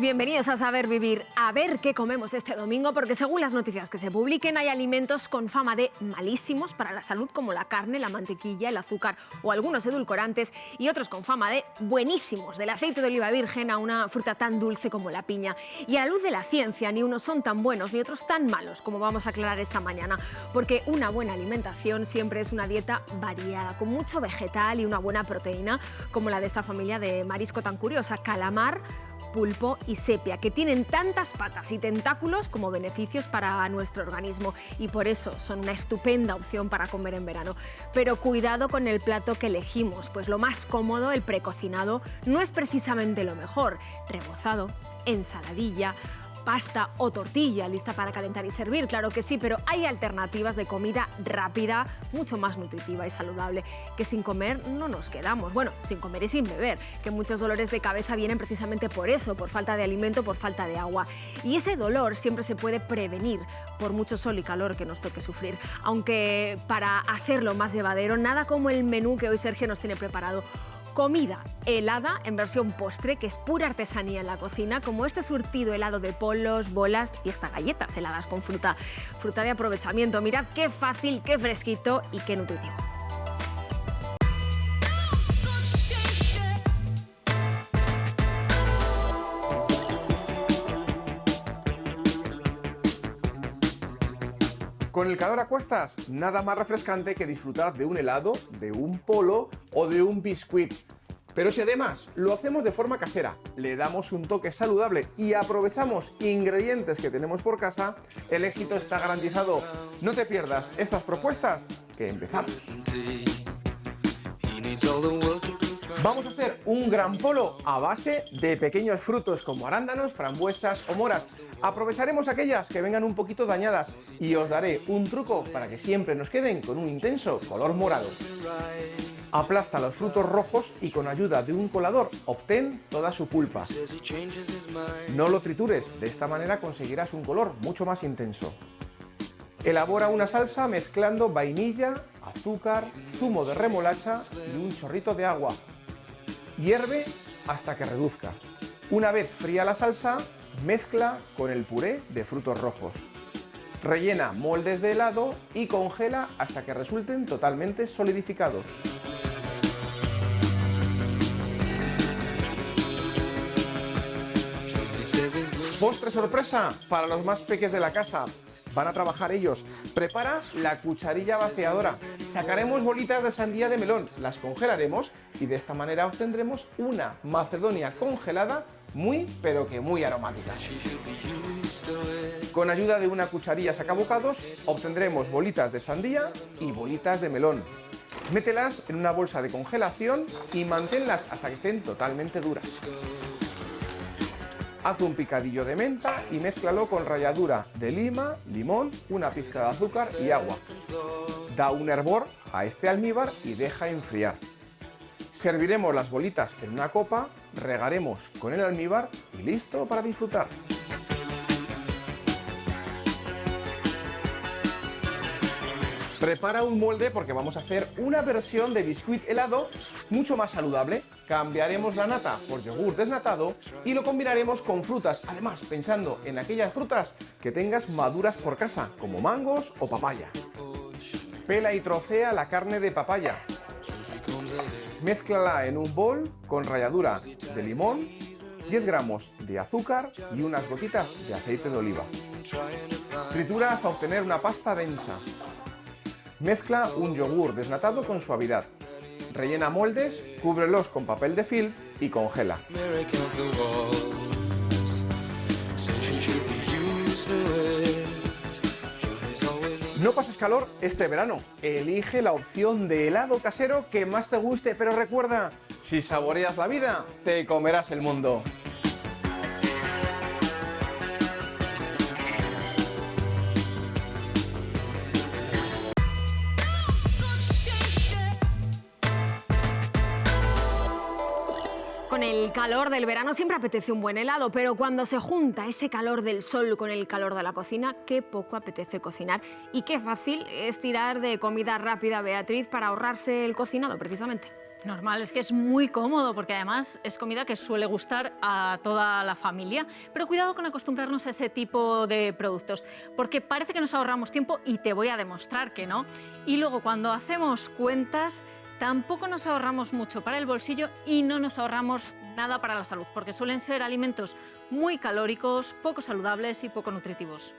Bienvenidos a Saber Vivir. A ver qué comemos este domingo, porque según las noticias que se publiquen hay alimentos con fama de malísimos para la salud, como la carne, la mantequilla, el azúcar o algunos edulcorantes, y otros con fama de buenísimos, del aceite de oliva virgen a una fruta tan dulce como la piña. Y a la luz de la ciencia, ni unos son tan buenos ni otros tan malos, como vamos a aclarar esta mañana, porque una buena alimentación siempre es una dieta variada, con mucho vegetal y una buena proteína, como la de esta familia de marisco tan curiosa: calamar, pulpo y sepia, que tienen tantas patas y tentáculos como beneficios para nuestro organismo, y por eso son una estupenda opción para comer en verano. Pero cuidado con el plato que elegimos, pues lo más cómodo, el precocinado, no es precisamente lo mejor. Rebozado, ensaladilla, pasta o tortilla lista para calentar y servir, claro que sí, pero hay alternativas de comida rápida, mucho más nutritiva y saludable, que sin comer no nos quedamos. Bueno, sin comer y sin beber, que muchos dolores de cabeza vienen precisamente por eso, por falta de alimento, por falta de agua. Y ese dolor siempre se puede prevenir, por mucho sol y calor que nos toque sufrir. Aunque para hacerlo más llevadero, nada como el menú que hoy Sergio nos tiene preparado. Comida helada en versión postre, que es pura artesanía en la cocina, como este surtido helado de polos, bolas y hasta galletas heladas con fruta de aprovechamiento. Mirad qué fácil, qué fresquito y qué nutritivo. Con el calor a cuestas, nada más refrescante que disfrutar de un helado, de un polo o de un biscuit. Pero si además lo hacemos de forma casera, le damos un toque saludable y aprovechamos ingredientes que tenemos por casa, el éxito está garantizado. No te pierdas estas propuestas, que empezamos. Vamos a hacer un gran polo a base de pequeños frutos como arándanos, frambuesas o moras. Aprovecharemos aquellas que vengan un poquito dañadas y os daré un truco para que siempre nos queden con un intenso color morado. Aplasta los frutos rojos y con ayuda de un colador obtén toda su pulpa. No lo tritures, de esta manera conseguirás un color mucho más intenso. Elabora una salsa mezclando vainilla, azúcar, zumo de remolacha y un chorrito de agua. Hierve hasta que reduzca. Una vez fría la salsa, mezcla con el puré de frutos rojos. Rellena moldes de helado y congela hasta que resulten totalmente solidificados. Postre sorpresa para los más peques de la casa. Van a trabajar ellos. Prepara la cucharilla vaciadora. Sacaremos bolitas de sandía de melón, las congelaremos y de esta manera obtendremos una macedonia congelada muy, pero que muy aromática. Con ayuda de una cucharilla sacabocados obtendremos bolitas de sandía y bolitas de melón. Mételas en una bolsa de congelación y manténlas hasta que estén totalmente duras. Haz un picadillo de menta y mézclalo con ralladura de lima, limón, una pizca de azúcar y agua. Da un hervor a este almíbar y deja enfriar. Serviremos las bolitas en una copa, regaremos con el almíbar y listo para disfrutar. Prepara un molde porque vamos a hacer una versión de biscuit helado mucho más saludable. Cambiaremos la nata por yogur desnatado y lo combinaremos con frutas, además pensando en aquellas frutas que tengas maduras por casa, como mangos o papaya. Pela y trocea la carne de papaya. Mézclala en un bol con ralladura de limón, 10 gramos de azúcar y unas gotitas de aceite de oliva. Tritura hasta obtener una pasta densa. Mezcla un yogur desnatado con suavidad. Rellena moldes, cúbrelos con papel de film y congela. No pases calor este verano. Elige la opción de helado casero que más te guste, pero recuerda, si saboreas la vida, te comerás el mundo. Con el calor del verano siempre apetece un buen helado, pero cuando se junta ese calor del sol con el calor de la cocina, qué poco apetece cocinar y qué fácil es tirar de comida rápida, Beatriz, para ahorrarse el cocinado, precisamente. Normal, es que es muy cómodo porque además es comida que suele gustar a toda la familia, pero cuidado con acostumbrarnos a ese tipo de productos porque parece que nos ahorramos tiempo y te voy a demostrar que no. Y luego cuando hacemos cuentas tampoco nos ahorramos mucho para el bolsillo y no nos ahorramos nada para la salud porque suelen ser alimentos muy calóricos, poco saludables y poco nutritivos.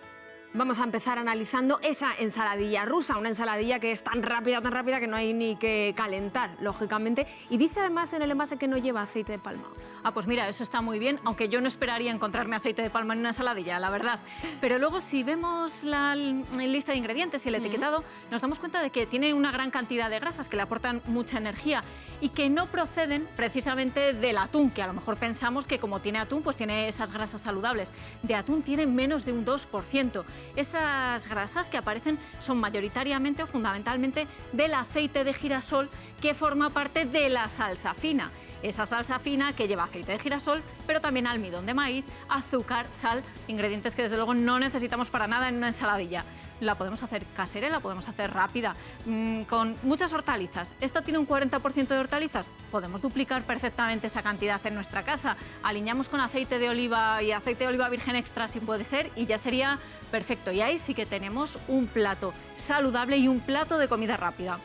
Vamos a empezar analizando esa ensaladilla rusa, una ensaladilla que es tan rápida que no hay ni que calentar, lógicamente. Y dice además en el envase que no lleva aceite de palma. Ah, pues mira, eso está muy bien, aunque yo no esperaría encontrarme aceite de palma en una ensaladilla, la verdad. Pero luego si vemos la lista de ingredientes y el etiquetado, nos damos cuenta de que tiene una gran cantidad de grasas que le aportan mucha energía y que no proceden precisamente del atún, que a lo mejor pensamos que como tiene atún, pues tiene esas grasas saludables. De atún tiene menos de un 2%. Esas grasas que aparecen son mayoritariamente o fundamentalmente del aceite de girasol que forma parte de la salsa fina. Esa salsa fina que lleva aceite de girasol, pero también almidón de maíz, azúcar, sal, ingredientes que desde luego no necesitamos para nada en una ensaladilla. La podemos hacer casera, la podemos hacer rápida, con muchas hortalizas. Esta tiene un 40% de hortalizas, podemos duplicar perfectamente esa cantidad en nuestra casa. Aliñamos con aceite de oliva y aceite de oliva virgen extra si puede ser y ya sería perfecto. Y ahí sí que tenemos un plato saludable y un plato de comida rápida.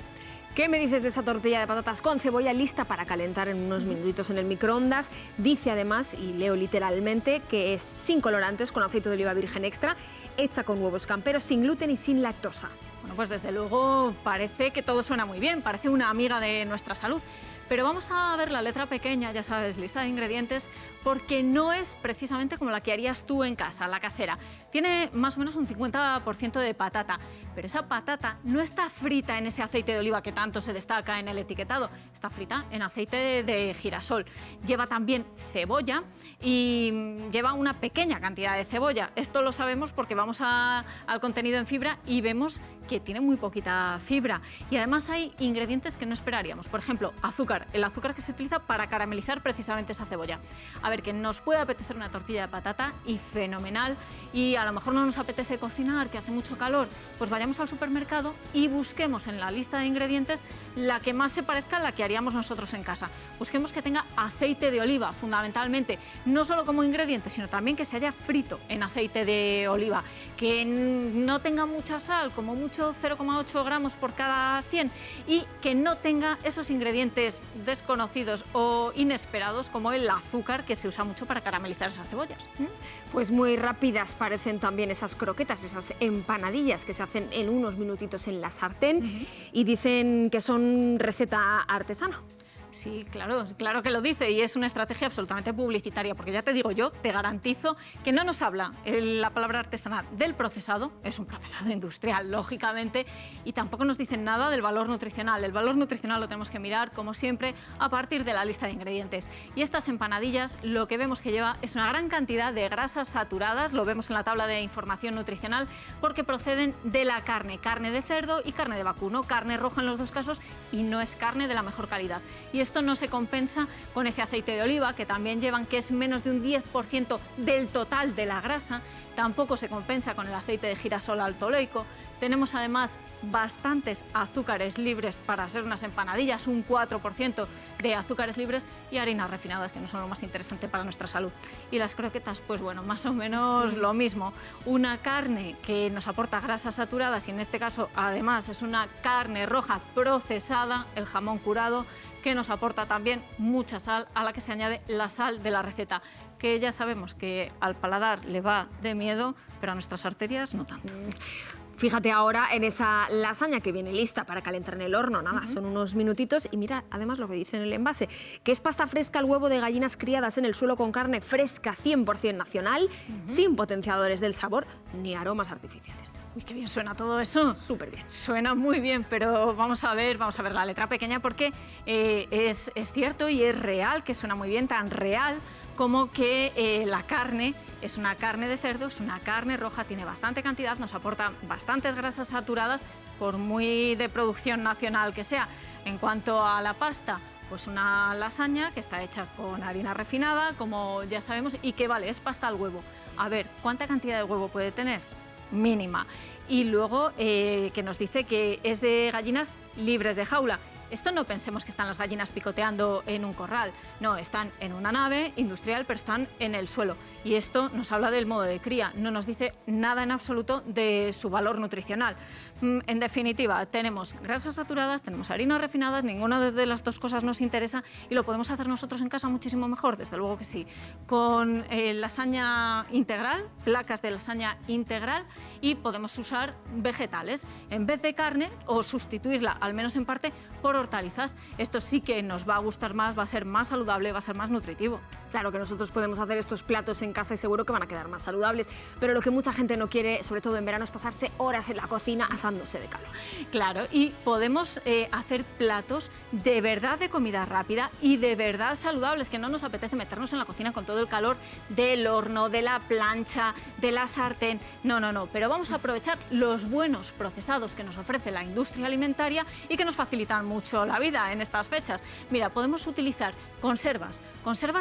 ¿Qué me dices de esa tortilla de patatas con cebolla lista para calentar en unos minutitos en el microondas? Dice además, y leo literalmente, que es sin colorantes, con aceite de oliva virgen extra, hecha con huevos camperos, sin gluten y sin lactosa. Bueno, pues desde luego parece que todo suena muy bien, parece una amiga de nuestra salud. Pero vamos a ver la letra pequeña, ya sabes, lista de ingredientes, porque no es precisamente como la que harías tú en casa, la casera. Tiene más o menos un 50% de patata, pero esa patata no está frita en ese aceite de oliva que tanto se destaca en el etiquetado, está frita en aceite de girasol. Lleva también cebolla y lleva una pequeña cantidad de cebolla. Esto lo sabemos porque vamos al contenido en fibra y vemos que tiene muy poquita fibra. Y además hay ingredientes que no esperaríamos, por ejemplo, azúcar. El azúcar que se utiliza para caramelizar precisamente esa cebolla. A ver, que nos puede apetecer una tortilla de patata y fenomenal, y a lo mejor no nos apetece cocinar, que hace mucho calor, pues vayamos al supermercado y busquemos en la lista de ingredientes la que más se parezca a la que haríamos nosotros en casa. Busquemos que tenga aceite de oliva, fundamentalmente, no solo como ingrediente, sino también que se haya frito en aceite de oliva, que no tenga mucha sal, como mucho 0,8 gramos por cada 100, y que no tenga esos ingredientes desconocidos o inesperados como el azúcar que se usa mucho para caramelizar esas cebollas. Pues muy rápidas parecen también esas croquetas, esas empanadillas que se hacen en unos minutitos en la sartén y dicen que son receta artesana. Sí, claro que lo dice y es una estrategia absolutamente publicitaria, porque ya te digo yo, te garantizo que no nos habla la palabra artesanal del procesado, es un procesado industrial, lógicamente, y tampoco nos dicen nada del valor nutricional. El valor nutricional lo tenemos que mirar, como siempre, a partir de la lista de ingredientes. Y estas empanadillas, lo que vemos que lleva es una gran cantidad de grasas saturadas, lo vemos en la tabla de información nutricional, porque proceden de la carne de cerdo y carne de vacuno, carne roja en los dos casos, y no es carne de la mejor calidad. Y esto no se compensa con ese aceite de oliva que también llevan, que es menos de un 10% del total de la grasa. Tampoco se compensa con el aceite de girasol alto oleico. Tenemos además bastantes azúcares libres para hacer unas empanadillas, un 4% de azúcares libres y harinas refinadas, que no son lo más interesante para nuestra salud. Y las croquetas, pues bueno, más o menos lo mismo. Una carne que nos aporta grasas saturadas y en este caso además es una carne roja procesada, el jamón curado, que nos aporta también mucha sal, a la que se añade la sal de la receta, que ya sabemos que al paladar le va de miedo, pero a nuestras arterias no tanto. Fíjate ahora en esa lasaña que viene lista para calentar en el horno, nada, son unos minutitos, y mira además lo que dice en el envase, que es pasta fresca al huevo de gallinas criadas en el suelo con carne fresca 100% nacional, sin potenciadores del sabor ni aromas artificiales. Uy, qué bien suena todo eso. Súper bien. Suena muy bien, pero vamos a ver la letra pequeña, porque es cierto y es real, que suena muy bien, tan real como que la carne es una carne de cerdo, es una carne roja, tiene bastante cantidad, nos aporta bastantes grasas saturadas, por muy de producción nacional que sea. En cuanto a la pasta, pues una lasaña que está hecha con harina refinada, como ya sabemos, y que vale, es pasta al huevo. A ver, ¿cuánta cantidad de huevo puede tener? Mínima. Y luego que nos dice que es de gallinas libres de jaula. Esto no pensemos que están las gallinas picoteando en un corral. No, están en una nave industrial, pero están en el suelo. Y esto nos habla del modo de cría, no nos dice nada en absoluto de su valor nutricional. En definitiva, tenemos grasas saturadas, tenemos harinas refinadas, ninguna de las dos cosas nos interesa y lo podemos hacer nosotros en casa muchísimo mejor, desde luego que sí. Con lasaña integral, placas de lasaña integral, y podemos usar vegetales en vez de carne, o sustituirla, al menos en parte, por hortalizas. Esto sí que nos va a gustar más, va a ser más saludable, va a ser más nutritivo. Claro que nosotros podemos hacer estos platos en casa y seguro que van a quedar más saludables, pero lo que mucha gente no quiere, sobre todo en verano, es pasarse horas en la cocina asándose de calor. Claro, y podemos hacer platos de verdad de comida rápida y de verdad saludables, que no nos apetece meternos en la cocina con todo el calor del horno, de la plancha, de la sartén. No, no, no, pero vamos a aprovechar los buenos procesados que nos ofrece la industria alimentaria y que nos facilitan mucho la vida en estas fechas. Mira, podemos utilizar conservas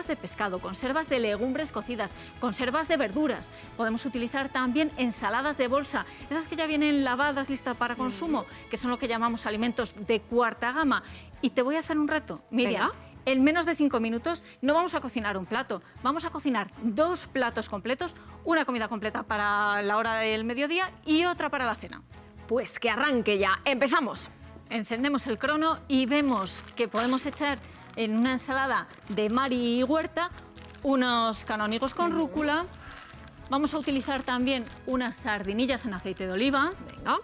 de pescado, conservas de legumbres cocidas, conservas de verduras. Podemos utilizar también ensaladas de bolsa, esas que ya vienen lavadas, listas para consumo, que son lo que llamamos alimentos de cuarta gama. Y te voy a hacer un reto, Miriam. Venga. En menos de 5 minutos no vamos a cocinar un plato, vamos a cocinar 2 platos completos, una comida completa para la hora del mediodía y otra para la cena. Pues que arranque ya. ¡Empezamos! Encendemos el crono y vemos que podemos echar en una ensalada de mar y huerta unos canónigos con rúcula. Vamos a utilizar también unas sardinillas en aceite de oliva. Venga.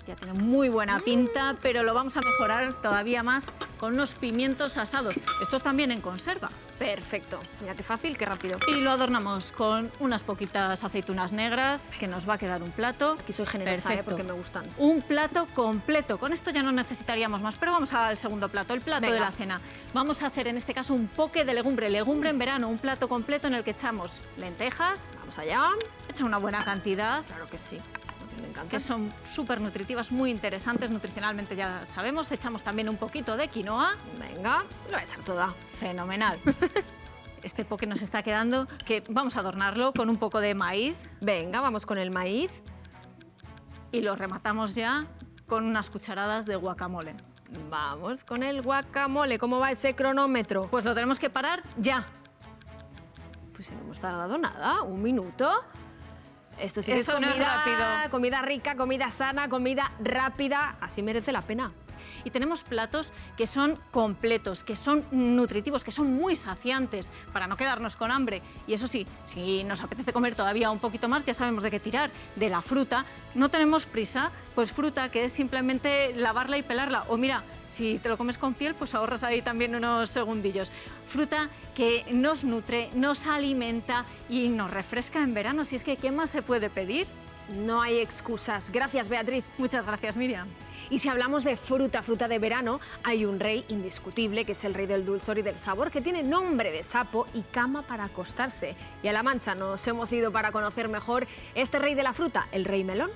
Ya tiene muy buena pinta, pero lo vamos a mejorar todavía más con unos pimientos asados. Estos también en conserva. Perfecto. Mira qué fácil, qué rápido. Y lo adornamos con unas poquitas aceitunas negras, que nos va a quedar un plato. Aquí soy generosa, porque me gustan. Un plato completo. Con esto ya no necesitaríamos más, pero vamos al segundo plato, el plato de la cena. Vamos a hacer en este caso un poke de legumbre en verano, un plato completo en el que echamos lentejas. Vamos allá. Echa una buena cantidad. Claro que sí. Me encanta. Que son súper nutritivas, muy interesantes nutricionalmente, ya sabemos. Echamos también un poquito de quinoa. Venga, lo voy a echar toda. Fenomenal. Este poke nos está quedando, que vamos a adornarlo con un poco de maíz. Venga, vamos con el maíz. Y lo rematamos ya con unas cucharadas de guacamole. Vamos con el guacamole. ¿Cómo va ese cronómetro? Pues lo tenemos que parar ya. Pues si no hemos tardado nada, 1 minuto. Esto sí que es Eso no es rápido. Comida rica, comida sana, comida rápida. Así merece la pena. Y tenemos platos que son completos, que son nutritivos, que son muy saciantes para no quedarnos con hambre. Y eso sí, si nos apetece comer todavía un poquito más, ya sabemos de qué tirar. De la fruta, no tenemos prisa, pues fruta que es simplemente lavarla y pelarla. O mira, si te lo comes con piel, pues ahorras ahí también unos segundillos. Fruta que nos nutre, nos alimenta y nos refresca en verano. Si es que, ¿qué más se puede pedir? No hay excusas. Gracias, Beatriz. Muchas gracias, Miriam. Y si hablamos de fruta de verano, hay un rey indiscutible, que es el rey del dulzor y del sabor, que tiene nombre de sapo y cama para acostarse. Y a La Mancha nos hemos ido para conocer mejor este rey de la fruta, el rey melón.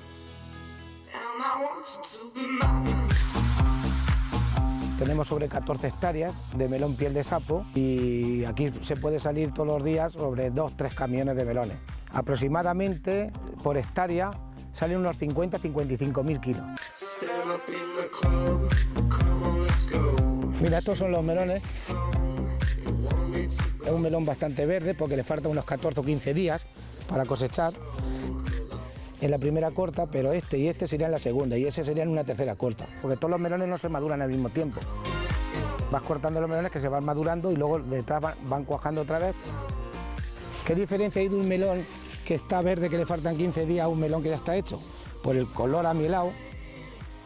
Tenemos sobre 14 hectáreas de melón piel de sapo y aquí se puede salir todos los días sobre 2-3 camiones de melones. Aproximadamente por hectárea salen unos 50-55.000 kilos. Mira, estos son los melones. Es un melón bastante verde porque le faltan unos 14 o 15 días para cosechar. En la primera corta, pero este y este serían la segunda y ese serían una tercera corta, porque todos los melones no se maduran al mismo tiempo. Vas cortando los melones que se van madurando y luego detrás van cuajando otra vez. ¿Qué diferencia hay de un melón que está verde, que le faltan 15 días, a un melón que ya está hecho? Por el color amielado,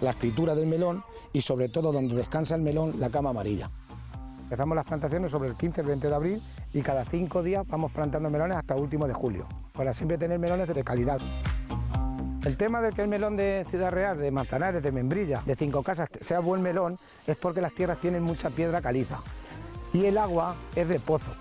la escritura del melón y sobre todo donde descansa el melón, la cama amarilla. Empezamos las plantaciones sobre el 15 el 20 de abril y cada 5 días vamos plantando melones hasta el último de julio, para siempre tener melones de calidad. El tema de que el melón de Ciudad Real, de Manzanares, de Membrilla, de Cinco Casas sea buen melón es porque las tierras tienen mucha piedra caliza y el agua es de pozo.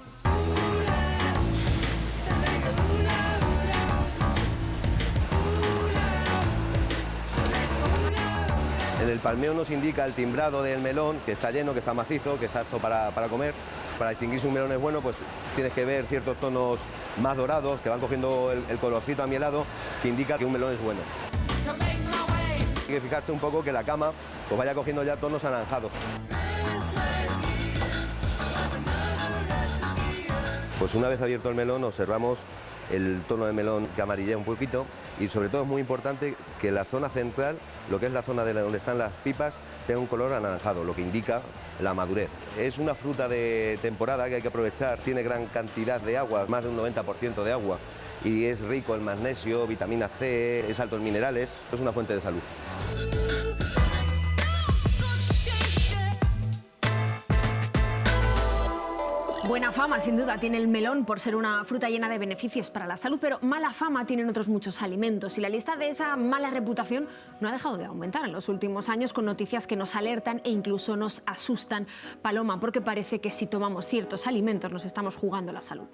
En el palmeo nos indica el timbrado del melón, que está lleno, que está macizo, que está apto para comer. Para distinguir si un melón es bueno, pues tienes que ver ciertos tonos más dorados, que van cogiendo el colorcito amielado, que indica que un melón es bueno. que fijarse un poco que la cama pues vaya cogiendo ya tonos anaranjados. Pues una vez abierto el melón observamos el tono de melón que amarillea un poquito y sobre todo es muy importante que la zona central, lo que es la zona de donde están las pipas, tenga un color anaranjado, lo que indica la madurez. Es una fruta de temporada que hay que aprovechar, tiene gran cantidad de agua, más de un 90% de agua, y es rico en magnesio, vitamina C, es alto en minerales, es una fuente de salud. Buena fama, sin duda, tiene el melón por ser una fruta llena de beneficios para la salud, pero mala fama tienen otros muchos alimentos y la lista de esa mala reputación no ha dejado de aumentar en los últimos años con noticias que nos alertan e incluso nos asustan, Paloma, porque parece que si tomamos ciertos alimentos nos estamos jugando la salud.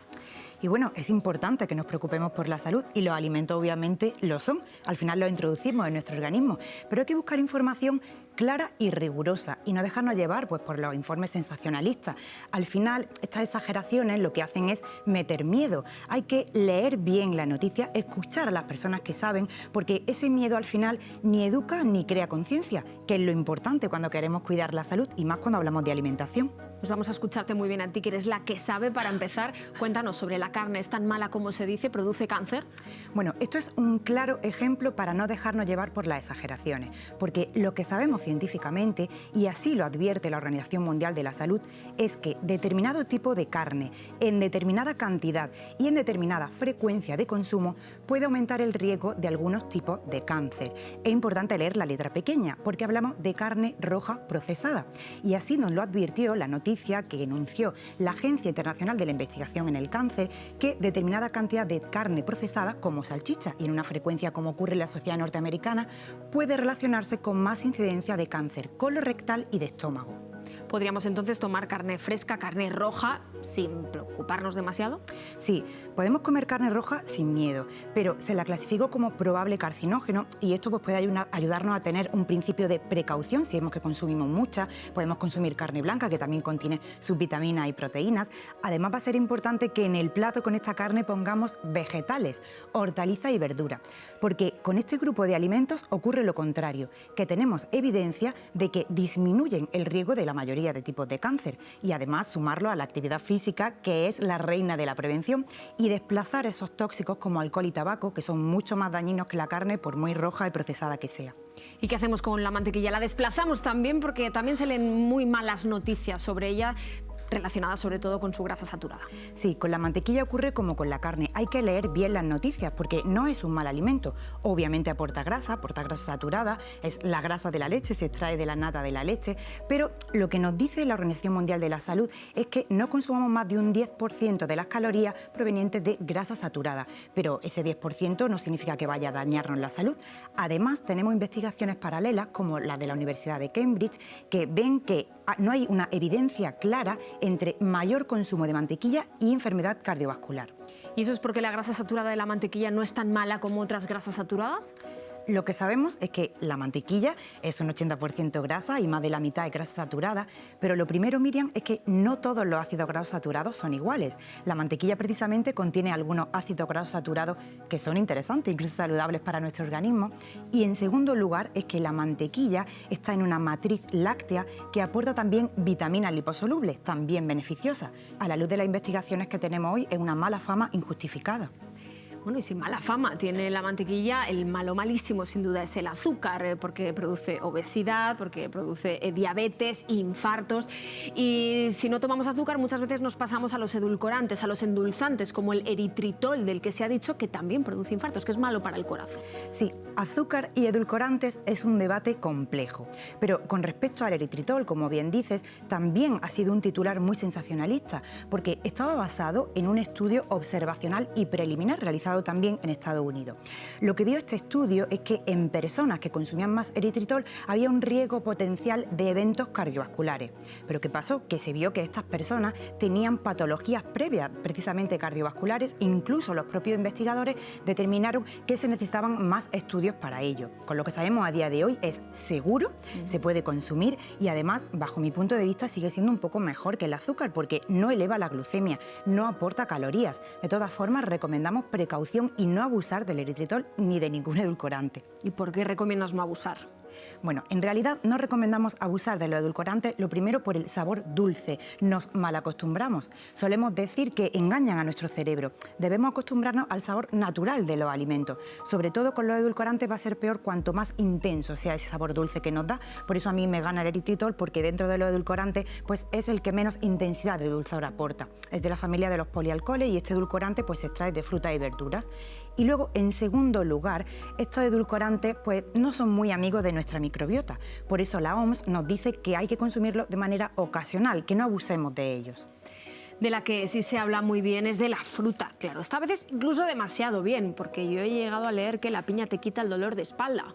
Y bueno, es importante que nos preocupemos por la salud y los alimentos obviamente lo son. Al final los introducimos en nuestro organismo, pero hay que buscar información clara y rigurosa y no dejarnos llevar pues, por los informes sensacionalistas. Al final, estas exageraciones lo que hacen es meter miedo. Hay que leer bien la noticia, escuchar a las personas que saben, porque ese miedo al final ni educa ni crea conciencia, que es lo importante cuando queremos cuidar la salud y más cuando hablamos de alimentación. Pues vamos a escucharte muy bien a ti, que eres la que sabe. Para empezar, cuéntanos sobre la carne. ¿Es tan mala como se dice? ¿Produce cáncer? Bueno, esto es un claro ejemplo para no dejarnos llevar por las exageraciones, porque lo que sabemos científicamente, y así lo advierte la Organización Mundial de la Salud, es que determinado tipo de carne, en determinada cantidad y en determinada frecuencia de consumo, puede aumentar el riesgo de algunos tipos de cáncer. Es importante leer la letra pequeña, porque hablamos de carne roja procesada, y así nos lo advirtió la noticia que anunció la Agencia Internacional de la Investigación en el Cáncer, que determinada cantidad de carne procesada, como salchicha y en una frecuencia como ocurre en la sociedad norteamericana, puede relacionarse con más incidencia de cáncer colorectal y de estómago. ¿Podríamos entonces tomar carne fresca, carne roja, sin preocuparnos demasiado? Sí, podemos comer carne roja sin miedo, pero se la clasificó como probable carcinógeno y esto pues, puede ayudarnos a tener un principio de precaución si vemos que consumimos mucha. Podemos consumir carne blanca, que también contiene sus vitaminas y proteínas. Además va a ser importante que en el plato con esta carne pongamos vegetales, hortalizas y verduras, porque con este grupo de alimentos ocurre lo contrario, que tenemos evidencia de que disminuyen el riesgo de la mayoría de tipos de cáncer y además sumarlo a la actividad física, que es la reina de la prevención, y desplazar esos tóxicos como alcohol y tabaco, que son mucho más dañinos que la carne por muy roja y procesada que sea. ¿Y qué hacemos con la mantequilla? ¿La desplazamos también? Porque también se leen muy malas noticias sobre ella, relacionada sobre todo con su grasa saturada. Sí, con la mantequilla ocurre como con la carne. Hay que leer bien las noticias porque no es un mal alimento. Obviamente aporta grasa saturada, es la grasa de la leche, se extrae de la nata de la leche, pero lo que nos dice la Organización Mundial de la Salud es que no consumamos más de un 10% de las calorías provenientes de grasa saturada, pero ese 10% no significa que vaya a dañarnos la salud. Además, tenemos investigaciones paralelas como la de la Universidad de Cambridge que ven que no hay una evidencia clara entre mayor consumo de mantequilla y enfermedad cardiovascular. ¿Y eso es porque la grasa saturada de la mantequilla no es tan mala como otras grasas saturadas? Lo que sabemos es que la mantequilla es un 80% grasa y más de la mitad es grasa saturada, pero lo primero, Miriam, es que no todos los ácidos grasos saturados son iguales. La mantequilla precisamente contiene algunos ácidos grasos saturados que son interesantes, incluso saludables para nuestro organismo. Y en segundo lugar es que la mantequilla está en una matriz láctea que aporta también vitaminas liposolubles, también beneficiosas. A la luz de las investigaciones que tenemos hoy, es una mala fama injustificada. Bueno, y sin mala fama tiene la mantequilla, el malo malísimo sin duda es el azúcar, porque produce obesidad, porque produce diabetes, infartos. Y si no tomamos azúcar, muchas veces nos pasamos a los edulcorantes, a los endulzantes, como el eritritol, del que se ha dicho que también produce infartos, que es malo para el corazón. Sí, azúcar y edulcorantes es un debate complejo. Pero con respecto al eritritol, como bien dices, también ha sido un titular muy sensacionalista, porque estaba basado en un estudio observacional y preliminar realizado también en Estados Unidos. Lo que vio este estudio es que en personas que consumían más eritritol había un riesgo potencial de eventos cardiovasculares. Pero ¿qué pasó? Que se vio que estas personas tenían patologías previas, precisamente cardiovasculares, incluso los propios investigadores determinaron que se necesitaban más estudios para ello. Con lo que sabemos a día de hoy es seguro, se puede consumir y además, bajo mi punto de vista, sigue siendo un poco mejor que el azúcar porque no eleva la glucemia, no aporta calorías. De todas formas, recomendamos precaución y no abusar del eritritol ni de ningún edulcorante. ¿Y por qué recomiendas no abusar? Bueno, en realidad no recomendamos abusar de los edulcorantes, lo primero por el sabor dulce, nos malacostumbramos. Solemos decir que engañan a nuestro cerebro. Debemos acostumbrarnos al sabor natural de los alimentos. Sobre todo con los edulcorantes va a ser peor cuanto más intenso sea ese sabor dulce que nos da. Por eso a mí me gana el eritritol, porque dentro de los edulcorantes pues es el que menos intensidad de dulzor aporta. Es de la familia de los polialcoholes y este edulcorante pues se extrae de frutas y verduras. Y luego, en segundo lugar, estos edulcorantes pues no son muy amigos de nuestra microbiota. Por eso la OMS nos dice que hay que consumirlos de manera ocasional, que no abusemos de ellos. De la que sí se habla muy bien es de la fruta, claro, esta vez incluso demasiado bien, porque yo he llegado a leer que la piña te quita el dolor de espalda.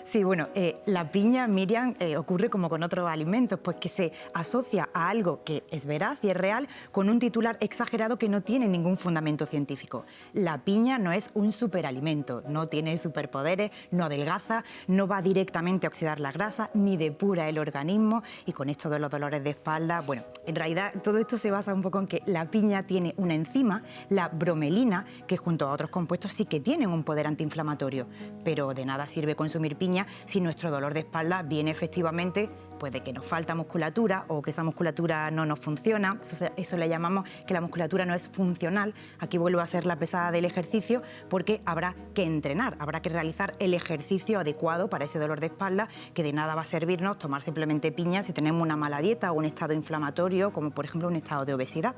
Sí, bueno, la piña, Miriam, ocurre como con otros alimentos, pues que se asocia a algo que es veraz y es real con un titular exagerado que no tiene ningún fundamento científico. La piña no es un superalimento, no tiene superpoderes, no adelgaza, no va directamente a oxidar la grasa, ni depura el organismo, y con esto de los dolores de espalda, bueno, en realidad todo esto se basa un poco en que la piña tiene una enzima, la bromelina, que junto a otros compuestos sí que tienen un poder antiinflamatorio, pero de nada sirve consumir piña si nuestro dolor de espalda viene efectivamente pues de que nos falta musculatura o que esa musculatura no nos funciona. Eso le llamamos que la musculatura no es funcional. Aquí vuelve a ser la pesada del ejercicio, porque habrá que entrenar, habrá que realizar el ejercicio adecuado para ese dolor de espalda, que de nada va a servirnos tomar simplemente piña si tenemos una mala dieta o un estado inflamatorio, como por ejemplo un estado de obesidad.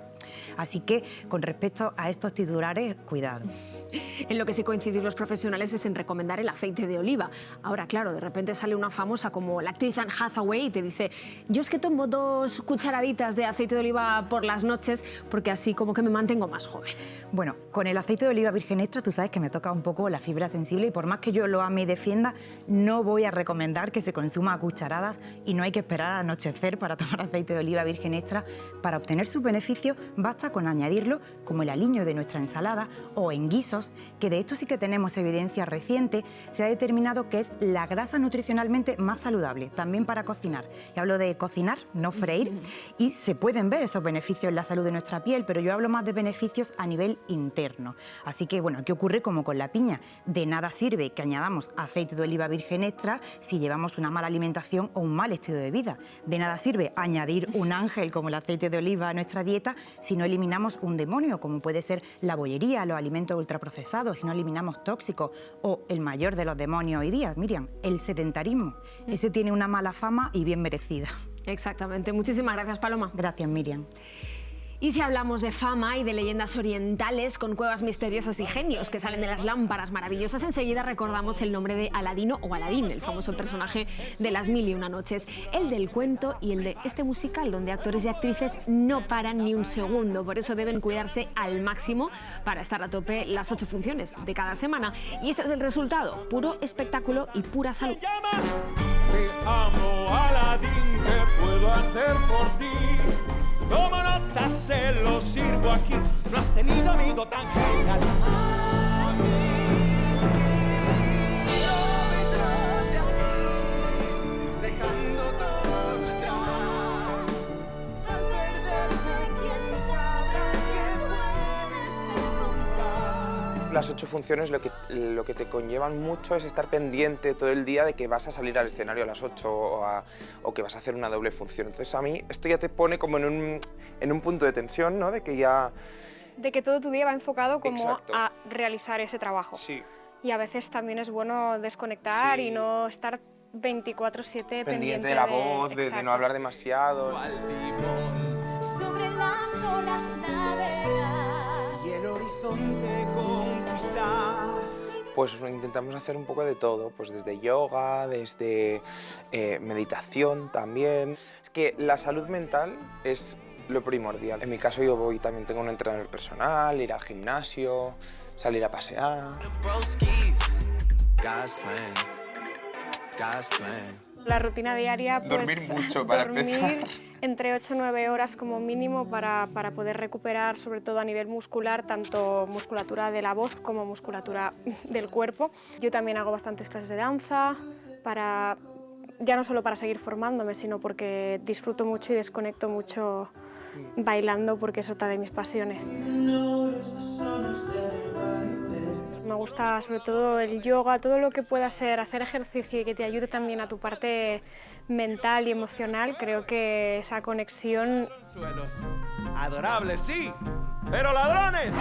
Así que con respecto a estos titulares, cuidado. En lo que sí coincidís los profesionales es en recomendar el aceite de oliva. Ahora, claro, de repente sale una famosa como la actriz Anne Hathaway y te dice: yo es que tomo 2 cucharaditas de aceite de oliva por las noches porque así como que me mantengo más joven. Bueno, con el aceite de oliva virgen extra tú sabes que me toca un poco la fibra sensible, y por más que yo lo ame y defienda, no voy a recomendar que se consuma a cucharadas, y no hay que esperar al anochecer para tomar aceite de oliva virgen extra. Para obtener sus beneficios basta con añadirlo como el aliño de nuestra ensalada o en guisos, que de esto sí que tenemos evidencia reciente. Se ha determinado que es la grasa nutricionalmente más saludable, también para cocinar. Y hablo de cocinar, no freír, y se pueden ver esos beneficios en la salud de nuestra piel, pero yo hablo más de beneficios a nivel interno. Así que, bueno, ¿qué ocurre como con la piña? De nada sirve que añadamos aceite de oliva virgen extra si llevamos una mala alimentación o un mal estilo de vida. De nada sirve añadir un ángel como el aceite de oliva a nuestra dieta si no eliminamos un demonio, como puede ser la bollería, los alimentos ultraprocesados, si no eliminamos tóxicos, o el mayor de los demonios hoy día, Miriam, el sedentarismo. Ese tiene una mala fama y bien merecida. Exactamente. Muchísimas gracias, Paloma. Gracias, Miriam. Y si hablamos de fama y de leyendas orientales con cuevas misteriosas y genios que salen de las lámparas maravillosas, enseguida recordamos el nombre de Aladino o Aladín, el famoso personaje de las 1001 noches, el del cuento y el de este musical, donde actores y actrices no paran ni un segundo. Por eso deben cuidarse al máximo para estar a tope las 8 funciones de cada semana. Y este es el resultado: puro espectáculo y pura salud. Te amo, Aladín, ¿qué puedo hacer por ti? Como notas se lo sirvo aquí, no has tenido amigo tan genial. Kilómetros de aquí, dejando todo atrás. Al perderte, quién sabrá qué puedes encontrar. Las 8 funciones lo que te conllevan mucho es estar pendiente todo el día de que vas a salir al escenario a las 8 o que vas a hacer una doble función. Entonces a mí esto ya te pone como en un punto de tensión, ¿no? De que todo tu día va enfocado como Exacto. a realizar ese trabajo. Sí. Y a veces también es bueno desconectar Sí. y no estar 24/7 pendiente de la voz, de Exacto. no hablar demasiado. Al timón, sobre las olas navegar y el horizonte conquistar. Pues intentamos hacer un poco de todo, pues desde yoga, desde meditación también. Es que la salud mental es lo primordial. En mi caso yo también tengo un entrenador personal, ir al gimnasio, salir a pasear. La rutina diaria, pues Dormir mucho para dormir empezar. entre 8 o 9 horas como mínimo para poder recuperar, sobre todo a nivel muscular, tanto musculatura de la voz como musculatura del cuerpo. Yo también hago bastantes clases de danza, ya no solo para seguir formándome, sino porque disfruto mucho y desconecto mucho bailando, porque es otra de mis pasiones. Me gusta sobre todo el yoga, todo lo que pueda ser hacer ejercicio y que te ayude también a tu parte mental y emocional. Creo que esa conexión... Suelos adorables, sí, pero ladrones.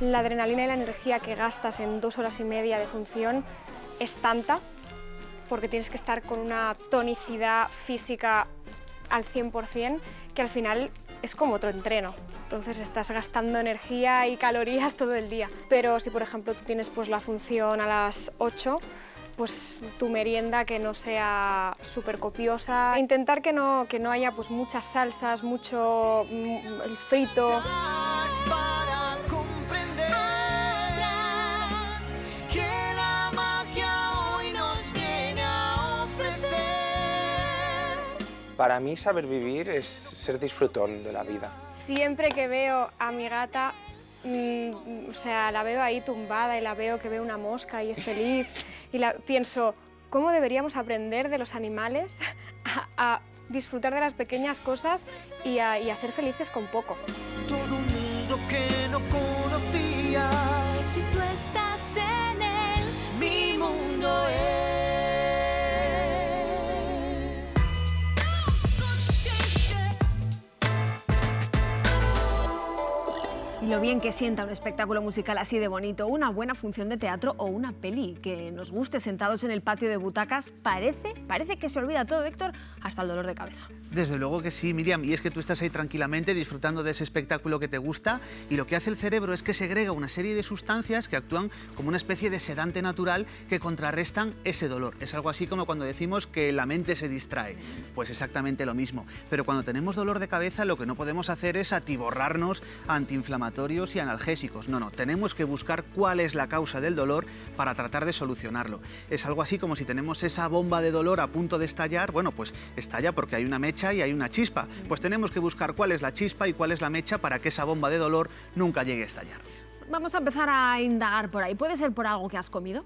La adrenalina y la energía que gastas en 2 horas y media de función es tanta, porque tienes que estar con una tonicidad física al 100%, que al final es como otro entreno. Entonces estás gastando energía y calorías todo el día. Pero si por ejemplo tú tienes pues la función a las 8, pues tu merienda que no sea súper copiosa. Intentar que no haya pues muchas salsas, mucho el frito. Para mí saber vivir es ser disfrutón de la vida. Siempre que veo a mi gata, o sea, la veo ahí tumbada y la veo que ve una mosca y es feliz y pienso, ¿cómo deberíamos aprender de los animales a disfrutar de las pequeñas cosas y a ser felices con poco? Todo un mundo que no conocía. Si tú estás en él, mi mundo es. Y lo bien que sienta un espectáculo musical así de bonito, una buena función de teatro o una peli que nos guste sentados en el patio de butacas, parece que se olvida todo, Héctor, hasta el dolor de cabeza. Desde luego que sí, Miriam, y es que tú estás ahí tranquilamente disfrutando de ese espectáculo que te gusta y lo que hace el cerebro es que segrega una serie de sustancias que actúan como una especie de sedante natural que contrarrestan ese dolor. Es algo así como cuando decimos que la mente se distrae, pues exactamente lo mismo. Pero cuando tenemos dolor de cabeza lo que no podemos hacer es atiborrarnos a antiinflamatorios y analgésicos. No, tenemos que buscar cuál es la causa del dolor para tratar de solucionarlo. Es algo así como si tenemos esa bomba de dolor a punto de estallar, bueno, pues estalla porque hay una mecha y hay una chispa. Pues tenemos que buscar cuál es la chispa y cuál es la mecha para que esa bomba de dolor nunca llegue a estallar. Vamos a empezar a indagar por ahí. ¿Puede ser por algo que has comido?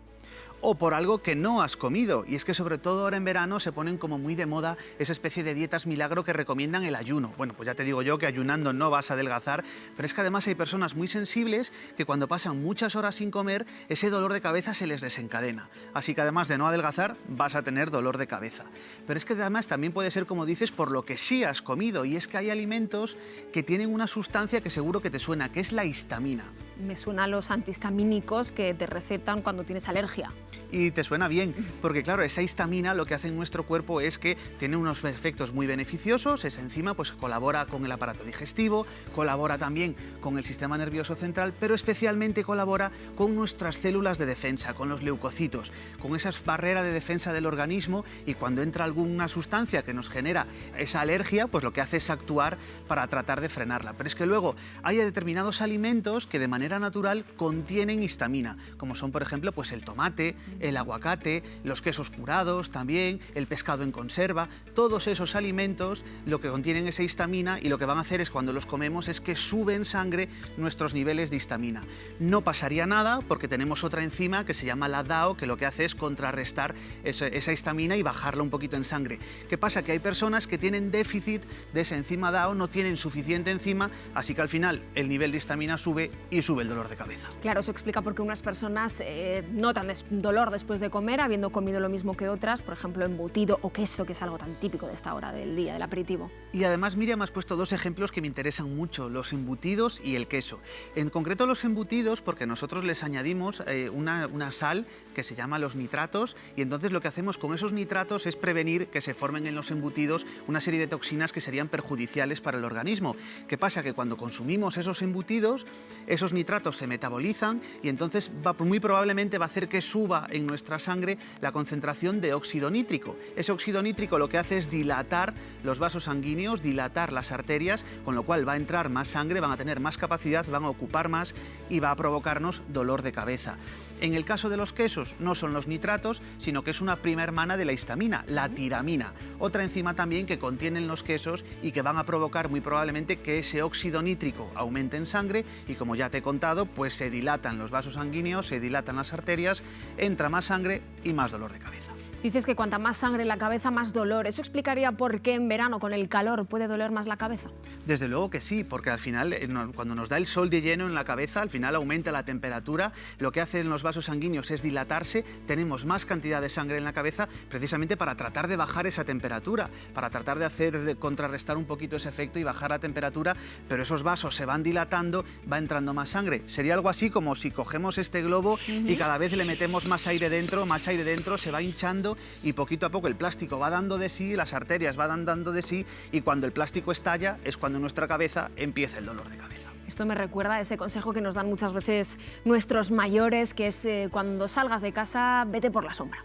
O por algo que no has comido. Y es que sobre todo ahora en verano se ponen como muy de moda esa especie de dietas milagro que recomiendan el ayuno. Bueno, pues ya te digo yo que ayunando no vas a adelgazar, pero es que además hay personas muy sensibles que cuando pasan muchas horas sin comer, ese dolor de cabeza se les desencadena. Así que además de no adelgazar, vas a tener dolor de cabeza. Pero es que además también puede ser, como dices, por lo que sí has comido. Y es que hay alimentos que tienen una sustancia que seguro que te suena, que es la histamina. Me suena a los antihistamínicos que te recetan cuando tienes alergia. Y te suena bien, porque claro, esa histamina lo que hace en nuestro cuerpo es que tiene unos efectos muy beneficiosos. Esa enzima pues colabora con el aparato digestivo, colabora también con el sistema nervioso central, pero especialmente colabora con nuestras células de defensa, con los leucocitos, con esas barreras de defensa del organismo, y cuando entra alguna sustancia que nos genera esa alergia, pues lo que hace es actuar para tratar de frenarla. Pero es que luego hay determinados alimentos que de manera natural contienen histamina, como son por ejemplo pues el tomate, el aguacate, los quesos curados también, el pescado en conserva. Todos esos alimentos lo que contienen esa histamina, y lo que van a hacer es cuando los comemos es que suben sangre nuestros niveles de histamina. No pasaría nada porque tenemos otra enzima que se llama la DAO, que lo que hace es contrarrestar esa histamina y bajarla un poquito en sangre. ¿Qué pasa? Que hay personas que tienen déficit de esa enzima DAO, no tienen suficiente enzima, así que al final el nivel de histamina sube y sube el dolor de cabeza. Claro, eso explica por qué unas personas notan dolor después de comer, habiendo comido lo mismo que otras, por ejemplo, embutido o queso, que es algo tan típico de esta hora del día, del aperitivo. Y además, Miriam, has puesto dos ejemplos que me interesan mucho, los embutidos y el queso. En concreto los embutidos, porque nosotros les añadimos una sal que se llama los nitratos, y entonces lo que hacemos con esos nitratos es prevenir que se formen en los embutidos una serie de toxinas que serían perjudiciales para el organismo. ¿Qué pasa? Que cuando consumimos esos embutidos, esos nitratos se metabolizan y entonces muy probablemente va a hacer que suba en nuestra sangre la concentración de óxido nítrico. Ese óxido nítrico lo que hace es dilatar los vasos sanguíneos, dilatar las arterias, con lo cual va a entrar más sangre, van a tener más capacidad, van a ocupar más y va a provocarnos dolor de cabeza. En el caso de los quesos no son los nitratos, sino que es una prima hermana de la histamina, la tiramina, otra enzima también que contienen los quesos y que van a provocar muy probablemente que ese óxido nítrico aumente en sangre, y como ya te he contado, pues se dilatan los vasos sanguíneos, se dilatan las arterias, entra más sangre y más dolor de cabeza. Dices que cuanta más sangre en la cabeza, más dolor. ¿Eso explicaría por qué en verano, con el calor, puede doler más la cabeza? Desde luego que sí, porque al final, cuando nos da el sol de lleno en la cabeza, al final aumenta la temperatura, lo que hacen los vasos sanguíneos es dilatarse, tenemos más cantidad de sangre en la cabeza, precisamente para tratar de bajar esa temperatura, para tratar de contrarrestar un poquito ese efecto y bajar la temperatura, pero esos vasos se van dilatando, va entrando más sangre. Sería algo así como si cogemos este globo y cada vez le metemos más aire dentro, se va hinchando y poquito a poco el plástico va dando de sí, las arterias van dando de sí y cuando el plástico estalla es cuando en nuestra cabeza empieza el dolor de cabeza. Esto me recuerda a ese consejo que nos dan muchas veces nuestros mayores, que es cuando salgas de casa, vete por la sombra.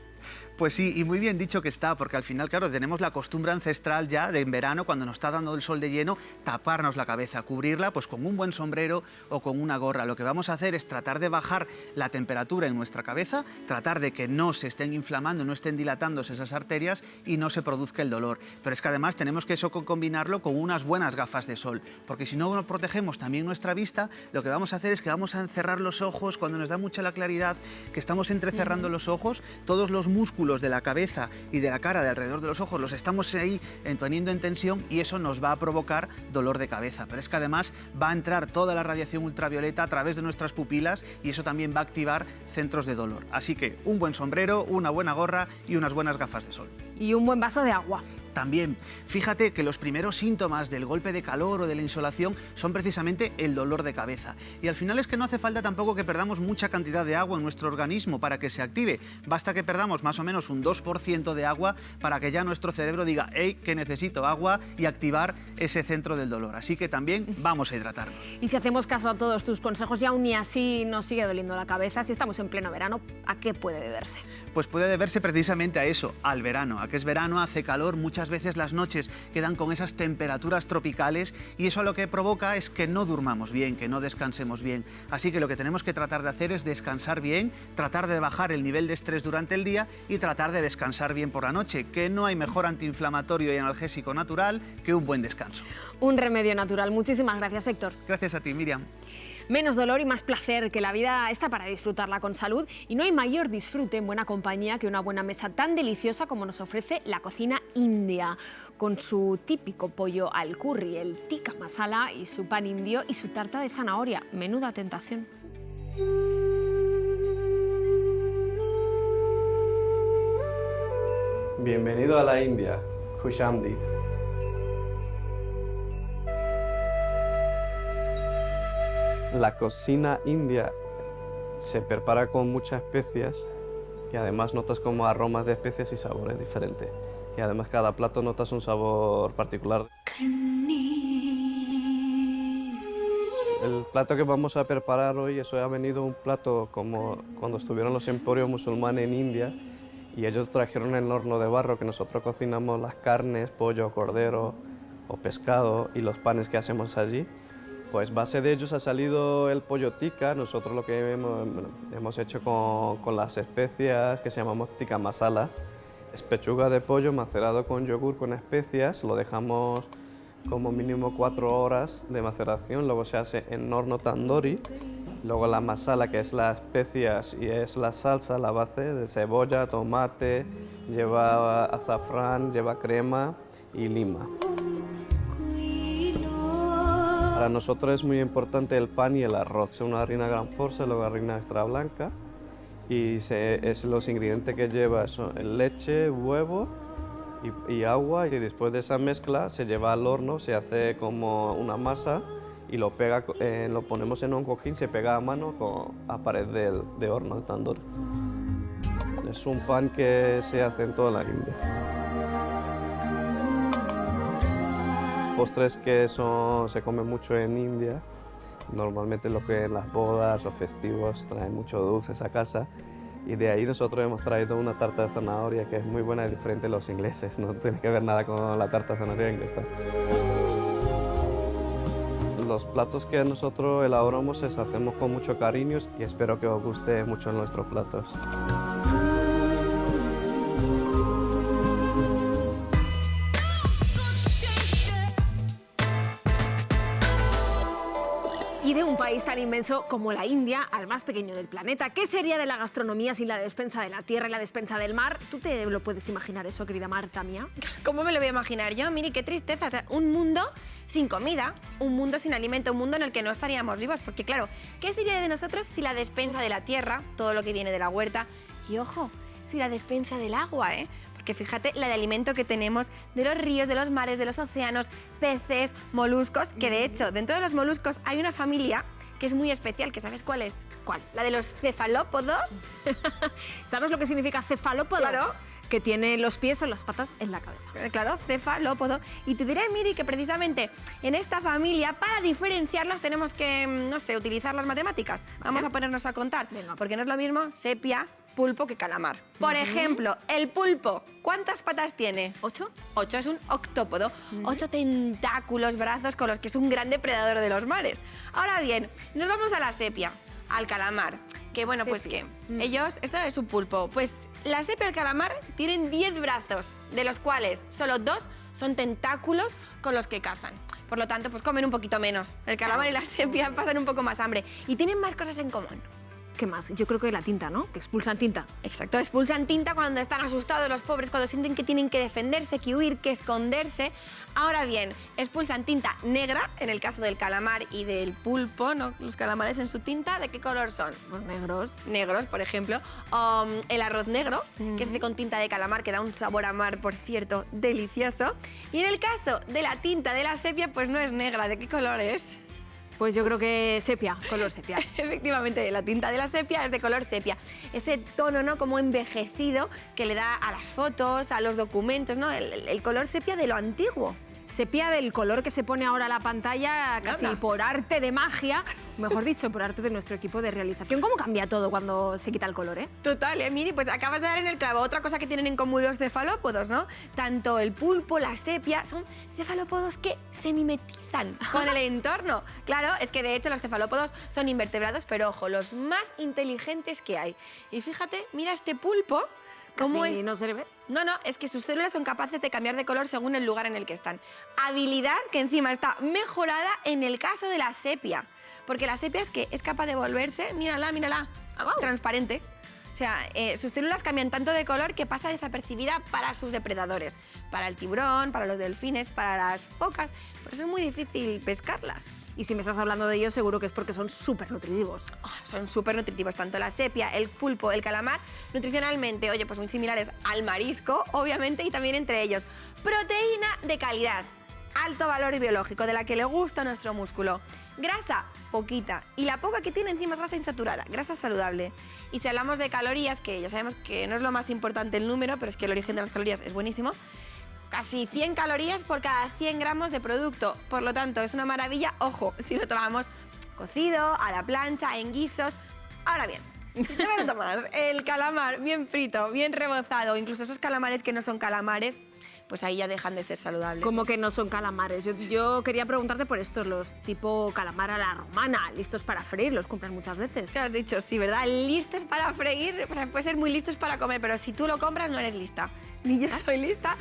Pues sí, y muy bien dicho que está, porque al final, claro, tenemos la costumbre ancestral ya de en verano, cuando nos está dando el sol de lleno, taparnos la cabeza, cubrirla pues con un buen sombrero o con una gorra. Lo que vamos a hacer es tratar de bajar la temperatura en nuestra cabeza, tratar de que no se estén inflamando, no estén dilatándose esas arterias y no se produzca el dolor. Pero es que además tenemos que eso combinarlo con unas buenas gafas de sol, porque si no protegemos también nuestra vista, lo que vamos a hacer es que vamos a encerrar los ojos cuando nos da mucha la claridad, que estamos entrecerrando los ojos, todos los músculos de la cabeza y de la cara de alrededor de los ojos los estamos ahí teniendo en tensión y eso nos va a provocar dolor de cabeza. Pero es que además va a entrar toda la radiación ultravioleta a través de nuestras pupilas y eso también va a activar centros de dolor. Así que un buen sombrero, una buena gorra y unas buenas gafas de sol. Y un buen vaso de agua. También, fíjate que los primeros síntomas del golpe de calor o de la insolación son precisamente el dolor de cabeza. Y al final es que no hace falta tampoco que perdamos mucha cantidad de agua en nuestro organismo para que se active. Basta que perdamos más o menos un 2% de agua para que ya nuestro cerebro diga «Hey, que necesito agua» y activar ese centro del dolor. Así que también vamos a hidratarnos. Y si hacemos caso a todos tus consejos y aún ni así nos sigue doliendo la cabeza, si estamos en pleno verano, ¿a qué puede deberse? Pues puede deberse precisamente a eso, al verano. A que es verano, hace calor, muchas veces las noches quedan con esas temperaturas tropicales y eso lo que provoca es que no durmamos bien, que no descansemos bien. Así que lo que tenemos que tratar de hacer es descansar bien, tratar de bajar el nivel de estrés durante el día y tratar de descansar bien por la noche, que no hay mejor antiinflamatorio y analgésico natural que un buen descanso. Un remedio natural. Muchísimas gracias, Héctor. Gracias a ti, Miriam. Menos dolor y más placer, que la vida está para disfrutarla con salud y no hay mayor disfrute en buena compañía que una buena mesa tan deliciosa como nos ofrece la cocina india, con su típico pollo al curry, el tikka masala y su pan indio y su tarta de zanahoria. Menuda tentación. Bienvenido a la India, Khushamdeed. La cocina india se prepara con muchas especias y además notas como aromas de especias y sabores diferentes. Y además cada plato notas un sabor particular. El plato que vamos a preparar hoy, eso ha venido un plato como cuando estuvieron los emporios musulmanes en India y ellos trajeron el horno de barro que nosotros cocinamos las carnes, pollo, cordero o pescado y los panes que hacemos allí. Pues base de ellos ha salido el pollo tikka. Nosotros lo que hemos hecho con las especias que se llamamos tikka masala. Es pechuga de pollo macerado con yogur con especias. Lo dejamos como mínimo 4 horas de maceración. Luego se hace en horno tandoori. Luego la masala, que es las especias y es la salsa, la base de cebolla, tomate, lleva azafrán, lleva crema y lima. Para nosotros es muy importante el pan y el arroz. Es una harina gran force, luego harina extra blanca y es los ingredientes que lleva son leche, huevo y agua y después de esa mezcla se lleva al horno, se hace como una masa y lo ponemos en un cojín, se pega a mano a pared de horno de tandoor. Es un pan que se hace en toda la India. Postres que se comen mucho en India, normalmente lo que en las bodas o festivos traen mucho dulces a casa y de ahí nosotros hemos traído una tarta de zanahoria que es muy buena y diferente de los ingleses, no tiene que ver nada con la tarta de zanahoria inglesa. Los platos que nosotros elaboramos los hacemos con mucho cariño y espero que os guste mucho nuestros platos. Y Y de un país tan inmenso como la India al más pequeño del planeta. ¿Qué sería de la gastronomía sin la despensa de la tierra y la despensa del mar? ¿Tú te lo puedes imaginar eso, querida Marta mía? ¿Cómo me lo voy a imaginar yo? Mire, qué tristeza. O sea, un mundo sin comida, un mundo sin alimento, un mundo en el que no estaríamos vivos. Porque claro, ¿qué sería de nosotros si la despensa de la tierra, todo lo que viene de la huerta, y ojo, si la despensa del agua, ¿eh? Porque fíjate la de alimento que tenemos de los ríos, de los mares, de los océanos, peces, moluscos, que de hecho dentro de los moluscos hay una familia que es muy especial, que ¿sabes cuál es? ¿Cuál? La de los cefalópodos. ¿Sabes lo que significa cefalópodo? Claro. Que tiene los pies o las patas en la cabeza. Claro, cefalópodo. Y te diré, Miri, que precisamente en esta familia, para diferenciarlos, tenemos que, no sé, utilizar las matemáticas. Vamos a ponernos a contar. Venga. Porque no es lo mismo sepia, pulpo que calamar. Por ejemplo, el pulpo, ¿cuántas patas tiene? 8. 8, es un octópodo. 8 tentáculos, brazos, con los que es un gran depredador de los mares. Ahora bien, nos vamos a la sepia, al calamar. Que bueno, pues que ellos, esto es un pulpo, pues la sepia y el calamar tienen 10 brazos, de los cuales solo 2 son tentáculos con los que cazan. Por lo tanto, pues comen un poquito menos. El calamar y la sepia pasan un poco más hambre y tienen más cosas en común. ¿Qué más? Yo creo que la tinta, ¿no? Que expulsan tinta. Exacto, expulsan tinta cuando están asustados los pobres, cuando sienten que tienen que defenderse, que huir, que esconderse. Ahora bien, expulsan tinta negra, en el caso del calamar y del pulpo, ¿no? Los calamares en su tinta, ¿de qué color son? Pues negros. Negros, por ejemplo. El arroz negro, que es de con tinta de calamar, que da un sabor a mar, por cierto, delicioso. Y en el caso de la tinta de la sepia, pues no es negra, ¿de qué color es? Pues yo creo que sepia, color sepia. Efectivamente, la tinta de la sepia es de color sepia. Ese tono, ¿no?, como envejecido que le da a las fotos, a los documentos, ¿no? El color sepia de lo antiguo. Sepia del color que se pone ahora a la pantalla, casi por arte de magia, mejor dicho, por arte de nuestro equipo de realización. ¿Cómo cambia todo cuando se quita el color, eh? Total, Miri, pues acabas de dar en el clavo. Otra cosa que tienen en común los cefalópodos, ¿no? Tanto el pulpo, la sepia, son cefalópodos que se mimetizan con el entorno. Claro, es que de hecho los cefalópodos son invertebrados, pero ojo, los más inteligentes que hay. Y fíjate, mira este pulpo. ¿Cómo Casi es? no se le ve. No, es que sus células son capaces de cambiar de color según el lugar en el que están. Habilidad que encima está mejorada en el caso de la sepia. Porque la sepia es capaz de volverse, mírala, transparente. O sea, sus células cambian tanto de color que pasa desapercibida para sus depredadores. Para el tiburón, para los delfines, para las focas. Por eso es muy difícil pescarlas. Y si me estás hablando de ellos, seguro que es porque son súper nutritivos. Son súper nutritivos, tanto la sepia, el pulpo, el calamar, nutricionalmente, oye, pues muy similares al marisco, obviamente, y también entre ellos. Proteína de calidad, alto valor biológico, de la que le gusta a nuestro músculo. Grasa, poquita, y la poca que tiene encima es grasa insaturada, grasa saludable. Y si hablamos de calorías, que ya sabemos que no es lo más importante el número, pero es que el origen de las calorías es buenísimo, casi 100 calorías por cada 100 gramos de producto. Por lo tanto, es una maravilla, ojo, si lo tomamos cocido, a la plancha, en guisos. Ahora bien, si te vas a tomar el calamar bien frito, bien rebozado, incluso esos calamares que no son calamares, pues ahí ya dejan de ser saludables. Como que no son calamares. Yo quería preguntarte por estos, los tipo calamar a la romana, listos para freír, los compras muchas veces. ¿Qué has dicho? Sí, ¿verdad? Listos para freír, o sea, puede ser muy listos para comer, pero si tú lo compras no eres lista. Ni yo soy lista.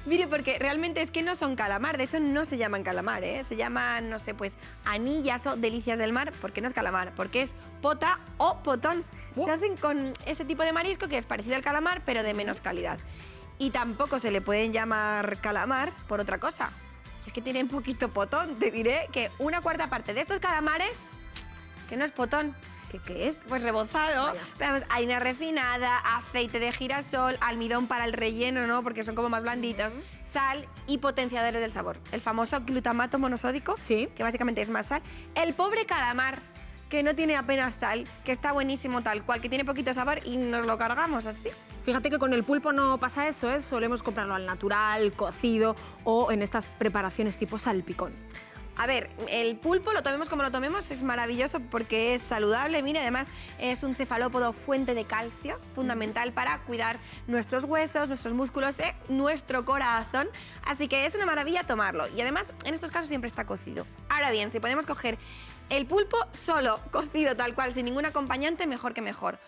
Mire, porque realmente es que no son calamar, de hecho no se llaman calamar, ¿eh? Se llaman, no sé, pues anillas o delicias del mar, porque no es calamar, porque es pota o potón. Se hacen con ese tipo de marisco que es parecido al calamar, pero de menos calidad. Y tampoco se le pueden llamar calamar por otra cosa. Es que tienen poquito potón. Te diré que una cuarta parte de estos calamares, que no es potón. ¿Qué es? Pues rebozado, harina refinada, aceite de girasol, almidón para el relleno, ¿no? Porque son como más blanditos, sal y potenciadores del sabor. El famoso glutamato monosódico, que básicamente es más sal. El pobre calamar, que no tiene apenas sal, que está buenísimo tal cual, que tiene poquito sabor y nos lo cargamos así. Fíjate que con el pulpo no pasa eso, ¿eh? Solemos comprarlo al natural, cocido o en estas preparaciones tipo salpicón. A ver, el pulpo, lo tomemos como lo tomemos, es maravilloso porque es saludable. Mira, además es un cefalópodo fuente de calcio, fundamental para cuidar nuestros huesos, nuestros músculos, nuestro corazón. Así que es una maravilla tomarlo. Y además, en estos casos siempre está cocido. Ahora bien, si podemos coger el pulpo solo, cocido tal cual, sin ningún acompañante, mejor que mejor.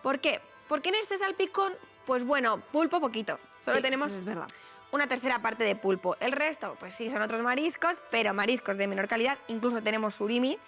¿Por qué? Porque en este salpicón, pues bueno, pulpo poquito. Solo tenemos... Sí, es verdad. Una tercera parte de pulpo. El resto, pues sí, son otros mariscos, pero mariscos de menor calidad. Incluso tenemos surimi,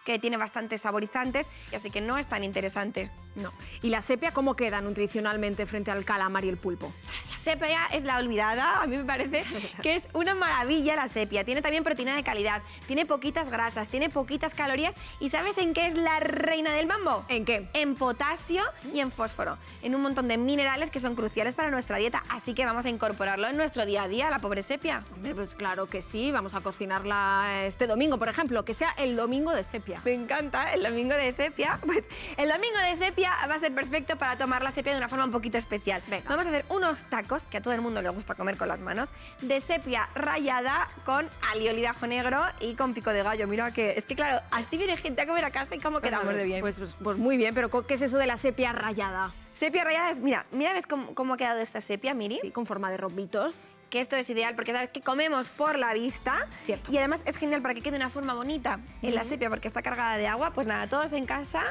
que tiene bastantes saborizantes, así que no es tan interesante. No. ¿Y la sepia cómo queda nutricionalmente frente al calamar y el pulpo? La sepia es la olvidada, a mí me parece que es una maravilla la sepia. Tiene también proteína de calidad, tiene poquitas grasas, tiene poquitas calorías. ¿Y sabes en qué es la reina del mambo? ¿En qué? En potasio y en fósforo, en un montón de minerales que son cruciales para nuestra dieta. Así que vamos a incorporarlo en nuestro día a día, la pobre sepia. Hombre, pues claro que sí, vamos a cocinarla este domingo, por ejemplo, que sea el domingo de sepia. Me encanta el domingo de sepia. Pues el domingo de sepia va a ser perfecto para tomar la sepia de una forma un poquito especial. Venga. Vamos a hacer unos tacos, que a todo el mundo le gusta comer con las manos, de sepia rallada con alioli de ajo negro y con pico de gallo. Mira que, es que claro, así viene gente a comer a casa y cómo quedamos de bien. Pues muy bien, pero ¿qué es eso de la sepia rallada? Sepia rallada es, mira, ¿ves cómo ha quedado esta sepia, Miri? Sí, con forma de rombitos. Que esto es ideal porque sabes que comemos por la vista. Cierto. Y además es genial para que quede una forma bonita en la sepia porque está cargada de agua. Pues nada, todos en casa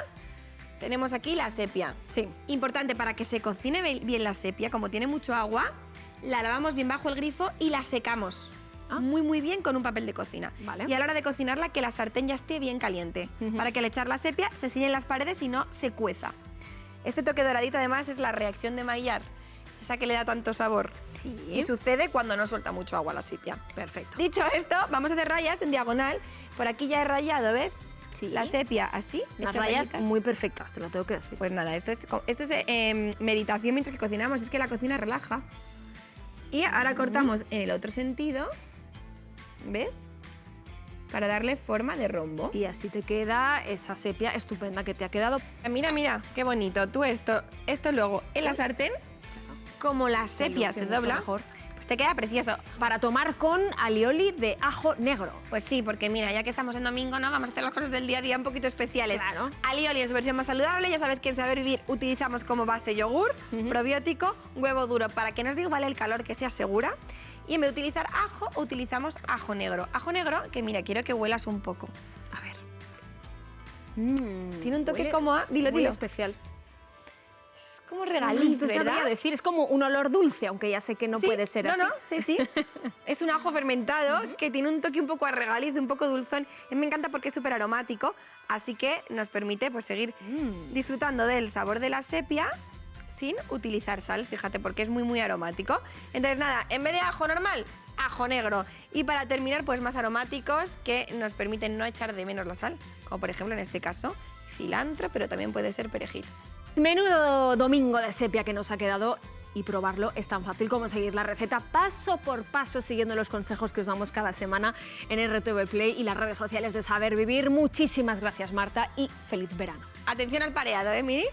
tenemos aquí la sepia. Sí. Importante para que se cocine bien la sepia, como tiene mucho agua, la lavamos bien bajo el grifo y la secamos. Muy bien con un papel de cocina. Vale. Y a la hora de cocinarla que la sartén ya esté bien caliente, para que al echar la sepia se sillen las paredes y no se cueza. Este toque doradito además es la reacción de Maillard, esa que le da tanto sabor. Sí. Y sucede cuando no suelta mucho agua la sepia. Perfecto. Dicho esto, vamos a hacer rayas en diagonal. Por aquí ya he rayado, ¿ves? Sí. La sepia así. Unas hecho rayas rayitas. muy perfectas, te lo tengo que decir. Pues nada, esto es meditación mientras que cocinamos. Es que la cocina relaja. Y ahora cortamos en el otro sentido, ¿ves? Para darle forma de rombo. Y así te queda esa sepia estupenda que te ha quedado. Mira, mira, qué bonito. Tú esto luego en la sartén, como la sepia se dobla, mejor. pues te queda precioso. Para tomar con alioli de ajo negro. Pues sí, porque mira, ya que estamos en domingo, ¿no? Vamos a hacer las cosas del día a día un poquito especiales. Claro. Alioli en su versión más saludable, ya sabes que en Saber Vivir utilizamos como base yogur, probiótico, huevo duro, para que nos diga vale el calor que sea segura. Y en vez de utilizar ajo, utilizamos ajo negro. Ajo negro, que mira, quiero que huelas un poco. A ver. Tiene un toque Huele como a... Dilo, muy dilo. especial. Es como regaliz, Te sabría ¿verdad? decir, es como un olor dulce, aunque ya sé que no Sí, puede ser así. No, sí, sí. Es un ajo fermentado que tiene un toque un poco a regaliz, un poco dulzón. A mí me encanta porque es súper aromático, así que nos permite pues, seguir disfrutando del sabor de la sepia sin utilizar sal, fíjate, porque es muy aromático. Entonces nada, en vez de ajo normal, ajo negro. Y para terminar, pues más aromáticos que nos permiten no echar de menos la sal, como por ejemplo en este caso cilantro, pero también puede ser perejil. Menudo domingo de sepia que nos ha quedado, y probarlo es tan fácil como seguir la receta paso por paso siguiendo los consejos que os damos cada semana en RTV Play y las redes sociales de Saber Vivir. Muchísimas gracias, Marta, y feliz verano. Atención al pareado, ¿eh, Miri?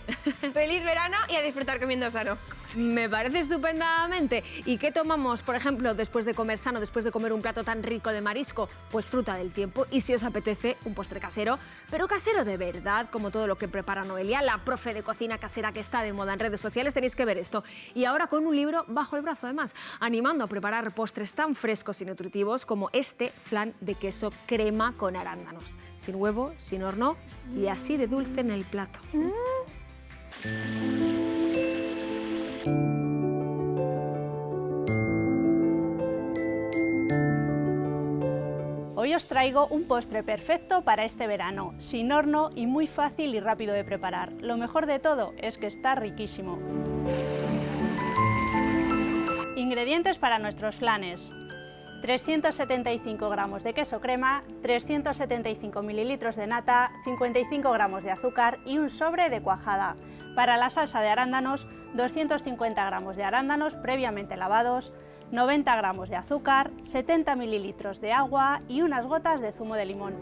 Feliz verano y a disfrutar comiendo sano. Me parece estupendamente. ¿Y qué tomamos, por ejemplo, después de comer sano, después de comer un plato tan rico de marisco? Pues fruta del tiempo, y si os apetece, un postre casero, pero casero de verdad, como todo lo que prepara Noelia, la profe de cocina casera que está de moda en redes sociales. Tenéis que ver esto. Y ahora con un libro bajo el brazo, además, animando a preparar postres tan frescos y nutritivos como este flan de queso crema con arándanos. Sin huevo, sin horno y así de dulce en el plato. Hoy os traigo un postre perfecto para este verano, sin horno y muy fácil y rápido de preparar. Lo mejor de todo es que está riquísimo. Ingredientes para nuestros flanes: 375 gramos de queso crema, 375 mililitros de nata, 55 gramos de azúcar y un sobre de cuajada. Para la salsa de arándanos, 250 gramos de arándanos previamente lavados, 90 gramos de azúcar, 70 mililitros de agua y unas gotas de zumo de limón.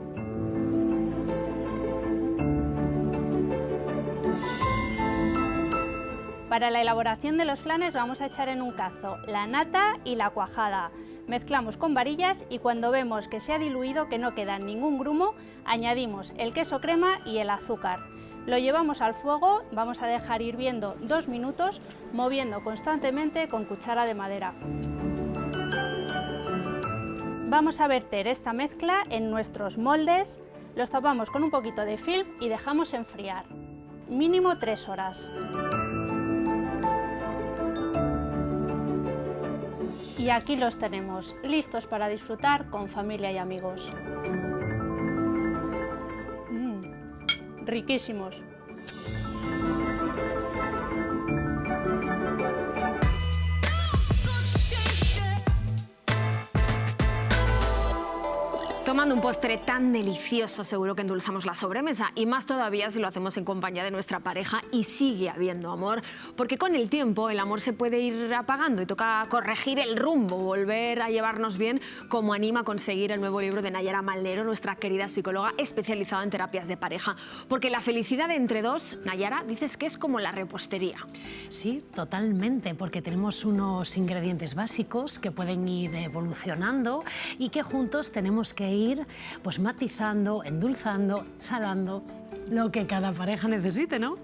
Para la elaboración de los flanes vamos a echar en un cazo la nata y la cuajada. Mezclamos con varillas y cuando vemos que se ha diluido, que no queda ningún grumo, añadimos el queso crema y el azúcar. Lo llevamos al fuego, vamos a dejar hirviendo 2 minutos, moviendo constantemente con cuchara de madera. Vamos a verter esta mezcla en nuestros moldes, los tapamos con un poquito de film y dejamos enfriar. Mínimo 3 horas. Y aquí los tenemos, listos para disfrutar con familia y amigos. riquísimos. Tomando un postre tan delicioso, seguro que endulzamos la sobremesa, y más todavía si lo hacemos en compañía de nuestra pareja y sigue habiendo amor, porque con el tiempo el amor se puede ir apagando y toca corregir el rumbo, volver a llevarnos bien, como anima a conseguir el nuevo libro de Nayara Malnero, nuestra querida psicóloga especializada en terapias de pareja. Porque la felicidad entre dos, Nayara, dices que es como la repostería. Sí, totalmente, porque tenemos unos ingredientes básicos que pueden ir evolucionando y que juntos tenemos que ir pues matizando, endulzando, salando, lo que cada pareja necesite, ¿no?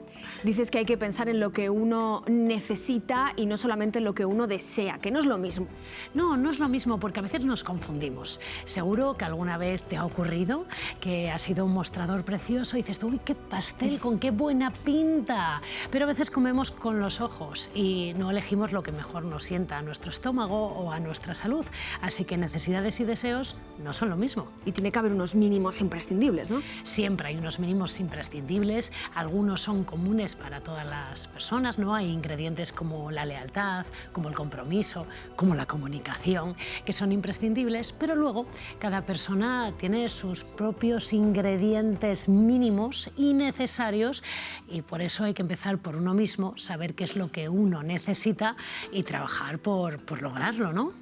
Dices que hay que pensar en lo que uno necesita y no solamente en lo que uno desea, que no es lo mismo. No, no es lo mismo, porque a veces nos confundimos. Seguro que alguna vez te ha ocurrido que ha sido un mostrador precioso y dices tú, uy, qué pastel, con qué buena pinta. Pero a veces comemos con los ojos y no elegimos lo que mejor nos sienta a nuestro estómago o a nuestra salud. Así que necesidades y deseos no son lo mismo. Y tiene que haber unos mínimos imprescindibles, ¿no? Siempre hay unos mínimos imprescindibles. Algunos son comunes para todas las personas, ¿no? Hay ingredientes como la lealtad, como el compromiso, como la comunicación, que son imprescindibles, pero luego cada persona tiene sus propios ingredientes mínimos y necesarios, y por eso hay que empezar por uno mismo, saber qué es lo que uno necesita y trabajar por lograrlo, ¿no?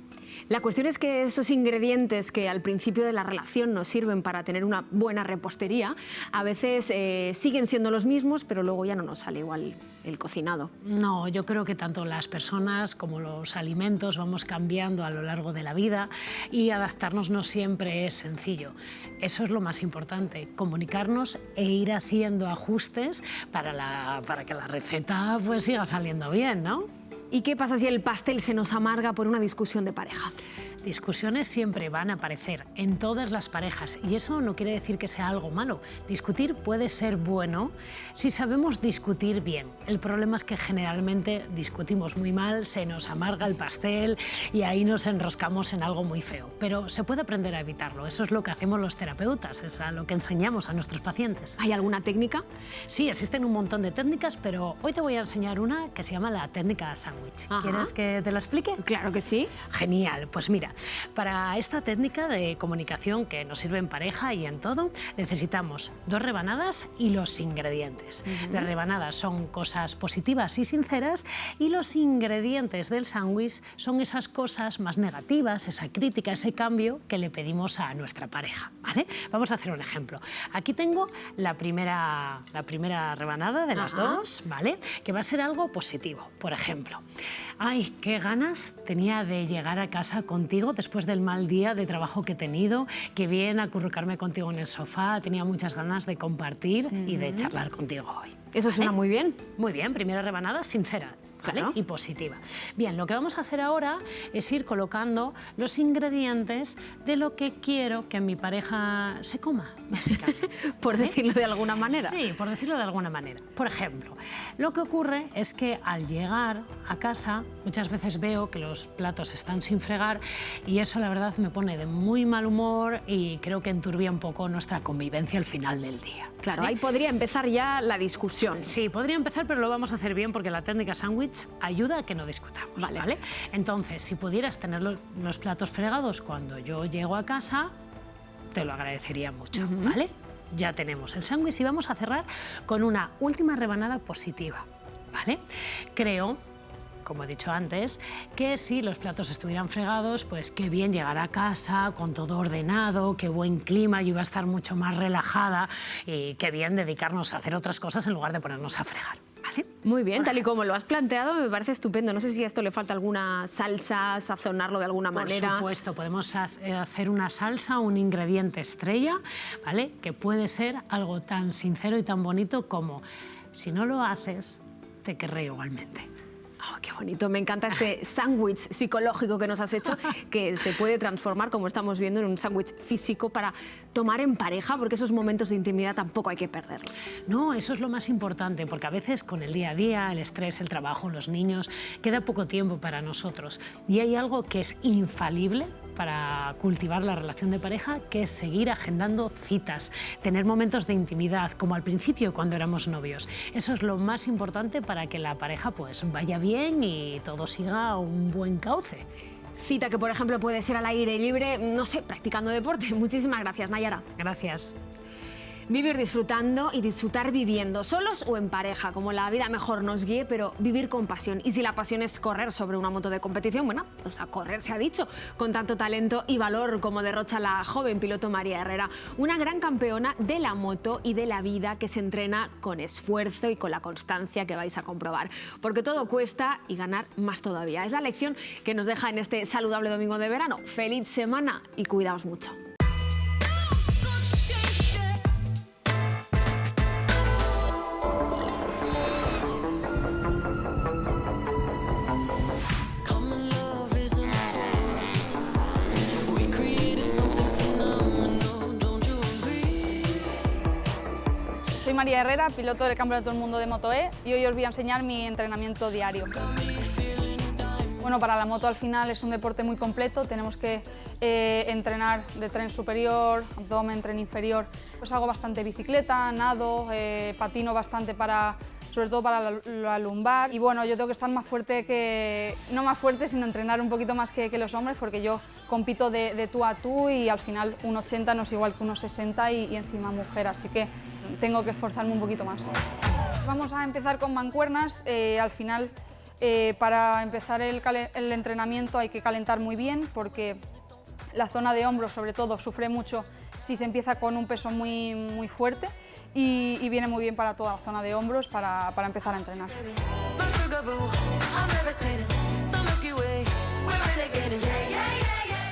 La cuestión es que esos ingredientes que al principio de la relación nos sirven para tener una buena repostería, a veces siguen siendo los mismos, pero luego ya no nos sale igual el cocinado. No, yo creo que tanto las personas como los alimentos vamos cambiando a lo largo de la vida y adaptarnos no siempre es sencillo. Eso es lo más importante, comunicarnos e ir haciendo ajustes para que la receta pues siga saliendo bien, ¿no? ¿Y qué pasa si el pastel se nos amarga por una discusión de pareja? Discusiones siempre van a aparecer en todas las parejas y eso no quiere decir que sea algo malo. Discutir puede ser bueno si sabemos discutir bien. El problema es que generalmente discutimos muy mal, se nos amarga el pastel y ahí nos enroscamos en algo muy feo. Pero se puede aprender a evitarlo. Eso es lo que hacemos los terapeutas, es a lo que enseñamos a nuestros pacientes. ¿Hay alguna técnica? Sí, existen un montón de técnicas, pero hoy te voy a enseñar una que se llama la técnica sándwich. ¿Quieres que te la explique? Claro que sí. Genial, pues mira, para esta técnica de comunicación que nos sirve en pareja y en todo, necesitamos 2 rebanadas y los ingredientes. Las rebanadas son cosas positivas y sinceras y los ingredientes del sándwich son esas cosas más negativas, esa crítica, ese cambio que le pedimos a nuestra pareja, ¿vale? Vamos a hacer un ejemplo. Aquí tengo la primera rebanada de las dos, ¿vale? Que va a ser algo positivo. Por ejemplo, ay, qué ganas tenía de llegar a casa contigo después del mal día de trabajo que he tenido, qué bien acurrucarme contigo en el sofá, tenía muchas ganas de compartir y de charlar contigo hoy. Eso suena muy bien. Muy bien, primera rebanada sincera. ¿Vale? Claro. Y positiva. Bien, lo que vamos a hacer ahora es ir colocando los ingredientes de lo que quiero que mi pareja se coma, básicamente. Por decirlo de alguna manera. Sí, por decirlo de alguna manera. Por ejemplo, lo que ocurre es que al llegar a casa muchas veces veo que los platos están sin fregar y eso la verdad me pone de muy mal humor y creo que enturbia un poco nuestra convivencia al final del día. Claro, ¿vale? Ahí podría empezar ya la discusión. Sí, podría empezar, pero lo vamos a hacer bien porque la técnica sándwich ayuda a que no discutamos, ¿vale? Entonces, si pudieras tener los platos fregados cuando yo llego a casa, te lo agradecería mucho, ¿vale? Ya tenemos el sándwich y vamos a cerrar con una última rebanada positiva, ¿vale? Creo, como he dicho antes, que si los platos estuvieran fregados, pues qué bien llegar a casa con todo ordenado, qué buen clima, yo iba a estar mucho más relajada y qué bien dedicarnos a hacer otras cosas en lugar de ponernos a fregar. ¿Vale? Muy bien, tal y como lo has planteado, me parece estupendo. No sé si a esto le falta alguna salsa, sazonarlo de alguna manera. Por supuesto, podemos hacer una salsa, un ingrediente estrella, ¿vale? Que puede ser algo tan sincero y tan bonito como, si no lo haces, te querré igualmente. Oh, qué bonito, me encanta este sándwich psicológico que nos has hecho, que se puede transformar, como estamos viendo, en un sándwich físico para tomar en pareja, porque esos momentos de intimidad tampoco hay que perderlos. No, eso es lo más importante, porque a veces con el día a día, el estrés, el trabajo, los niños, queda poco tiempo para nosotros. Y hay algo que es infalible para cultivar la relación de pareja, que es seguir agendando citas, tener momentos de intimidad, como al principio cuando éramos novios. Eso es lo más importante para que la pareja pues vaya bien y todo siga un buen cauce. Cita que, por ejemplo, puede ser al aire libre, no sé, practicando deporte. Muchísimas gracias, Nayara. Gracias. Vivir disfrutando y disfrutar viviendo, solos o en pareja, como la vida mejor nos guíe, pero vivir con pasión. Y si la pasión es correr sobre una moto de competición, bueno, pues a correr se ha dicho, con tanto talento y valor como derrocha la joven piloto María Herrera, una gran campeona de la moto y de la vida que se entrena con esfuerzo y con la constancia que vais a comprobar. Porque todo cuesta y ganar más todavía. Es la lección que nos deja en este saludable domingo de verano. ¡Feliz semana y cuidaos mucho! Soy María Herrera, piloto del Campeonato del Mundo de Moto E, y hoy os voy a enseñar mi entrenamiento diario. Bueno, para la moto al final es un deporte muy completo, tenemos que entrenar de tren superior, abdomen, tren inferior. Pues hago bastante bicicleta, nado, patino bastante sobre todo para la lumbar. Y bueno, yo tengo que estar más fuerte no más fuerte, sino entrenar un poquito más que los hombres, porque yo compito de tú a tú y al final 1,80 no es igual que 1,60 y encima mujer, así que tengo que esforzarme un poquito más. Vamos a empezar con mancuernas. Al final, para empezar el entrenamiento hay que calentar muy bien, porque la zona de hombros sobre todo sufre mucho si se empieza con un peso muy fuerte, y viene muy bien para toda la zona de hombros para empezar a entrenar.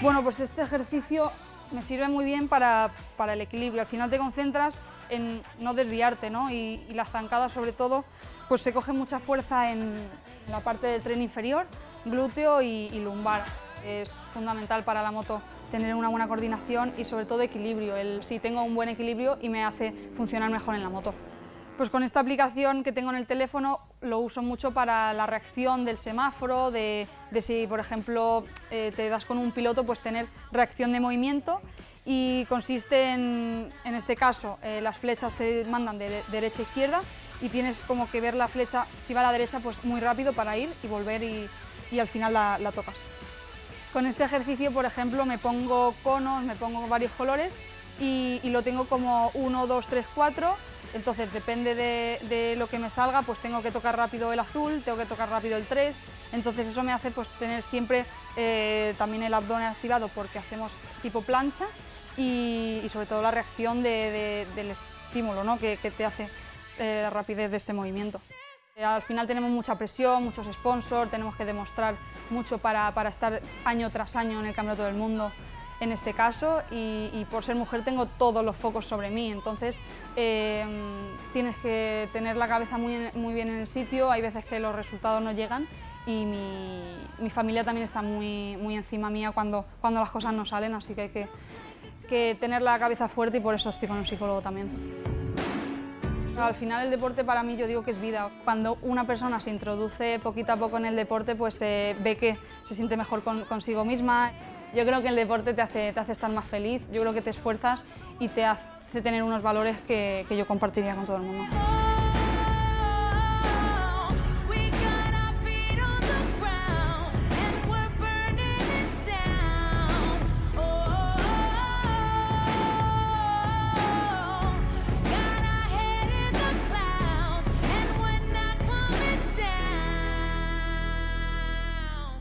Bueno, pues este ejercicio me sirve muy bien para el equilibrio. Al final te concentras en no desviarte, ¿no? Y la zancada sobre todo, pues se coge mucha fuerza en la parte del tren inferior, glúteo y lumbar. Es fundamental para la moto tener una buena coordinación y sobre todo equilibrio. Sí, tengo un buen equilibrio y me hace funcionar mejor en la moto. Pues con esta aplicación que tengo en el teléfono lo uso mucho para la reacción del semáforo, de si por ejemplo te das con un piloto, pues tener reacción de movimiento, y consiste en este caso, las flechas te mandan de derecha a izquierda y tienes como que ver la flecha, si va a la derecha pues muy rápido para ir y volver y al final la tocas. Con este ejercicio, por ejemplo, me pongo conos, me pongo varios colores y lo tengo como 1, 2, 3, 4. Entonces depende de lo que me salga, pues tengo que tocar rápido el azul, tengo que tocar rápido el 3, entonces eso me hace pues tener siempre también el abdomen activado, porque hacemos tipo plancha, y sobre todo la reacción del estímulo, ¿no? que te hace la rapidez de este movimiento. Al final tenemos mucha presión, muchos sponsors, tenemos que demostrar mucho para estar año tras año en el Campeonato del Mundo. En este caso, y por ser mujer tengo todos los focos sobre mí, entonces tienes que tener la cabeza muy bien en el sitio. Hay veces que los resultados no llegan y mi familia también está muy encima mía cuando las cosas no salen, así que hay que tener la cabeza fuerte, y por eso estoy con un psicólogo también. Al final el deporte para mí, yo digo que es vida. Cuando una persona se introduce poquito a poco en el deporte, pues ve que se siente mejor consigo misma. Yo creo que el deporte te hace estar más feliz, yo creo que te esfuerzas y te hace tener unos valores que yo compartiría con todo el mundo.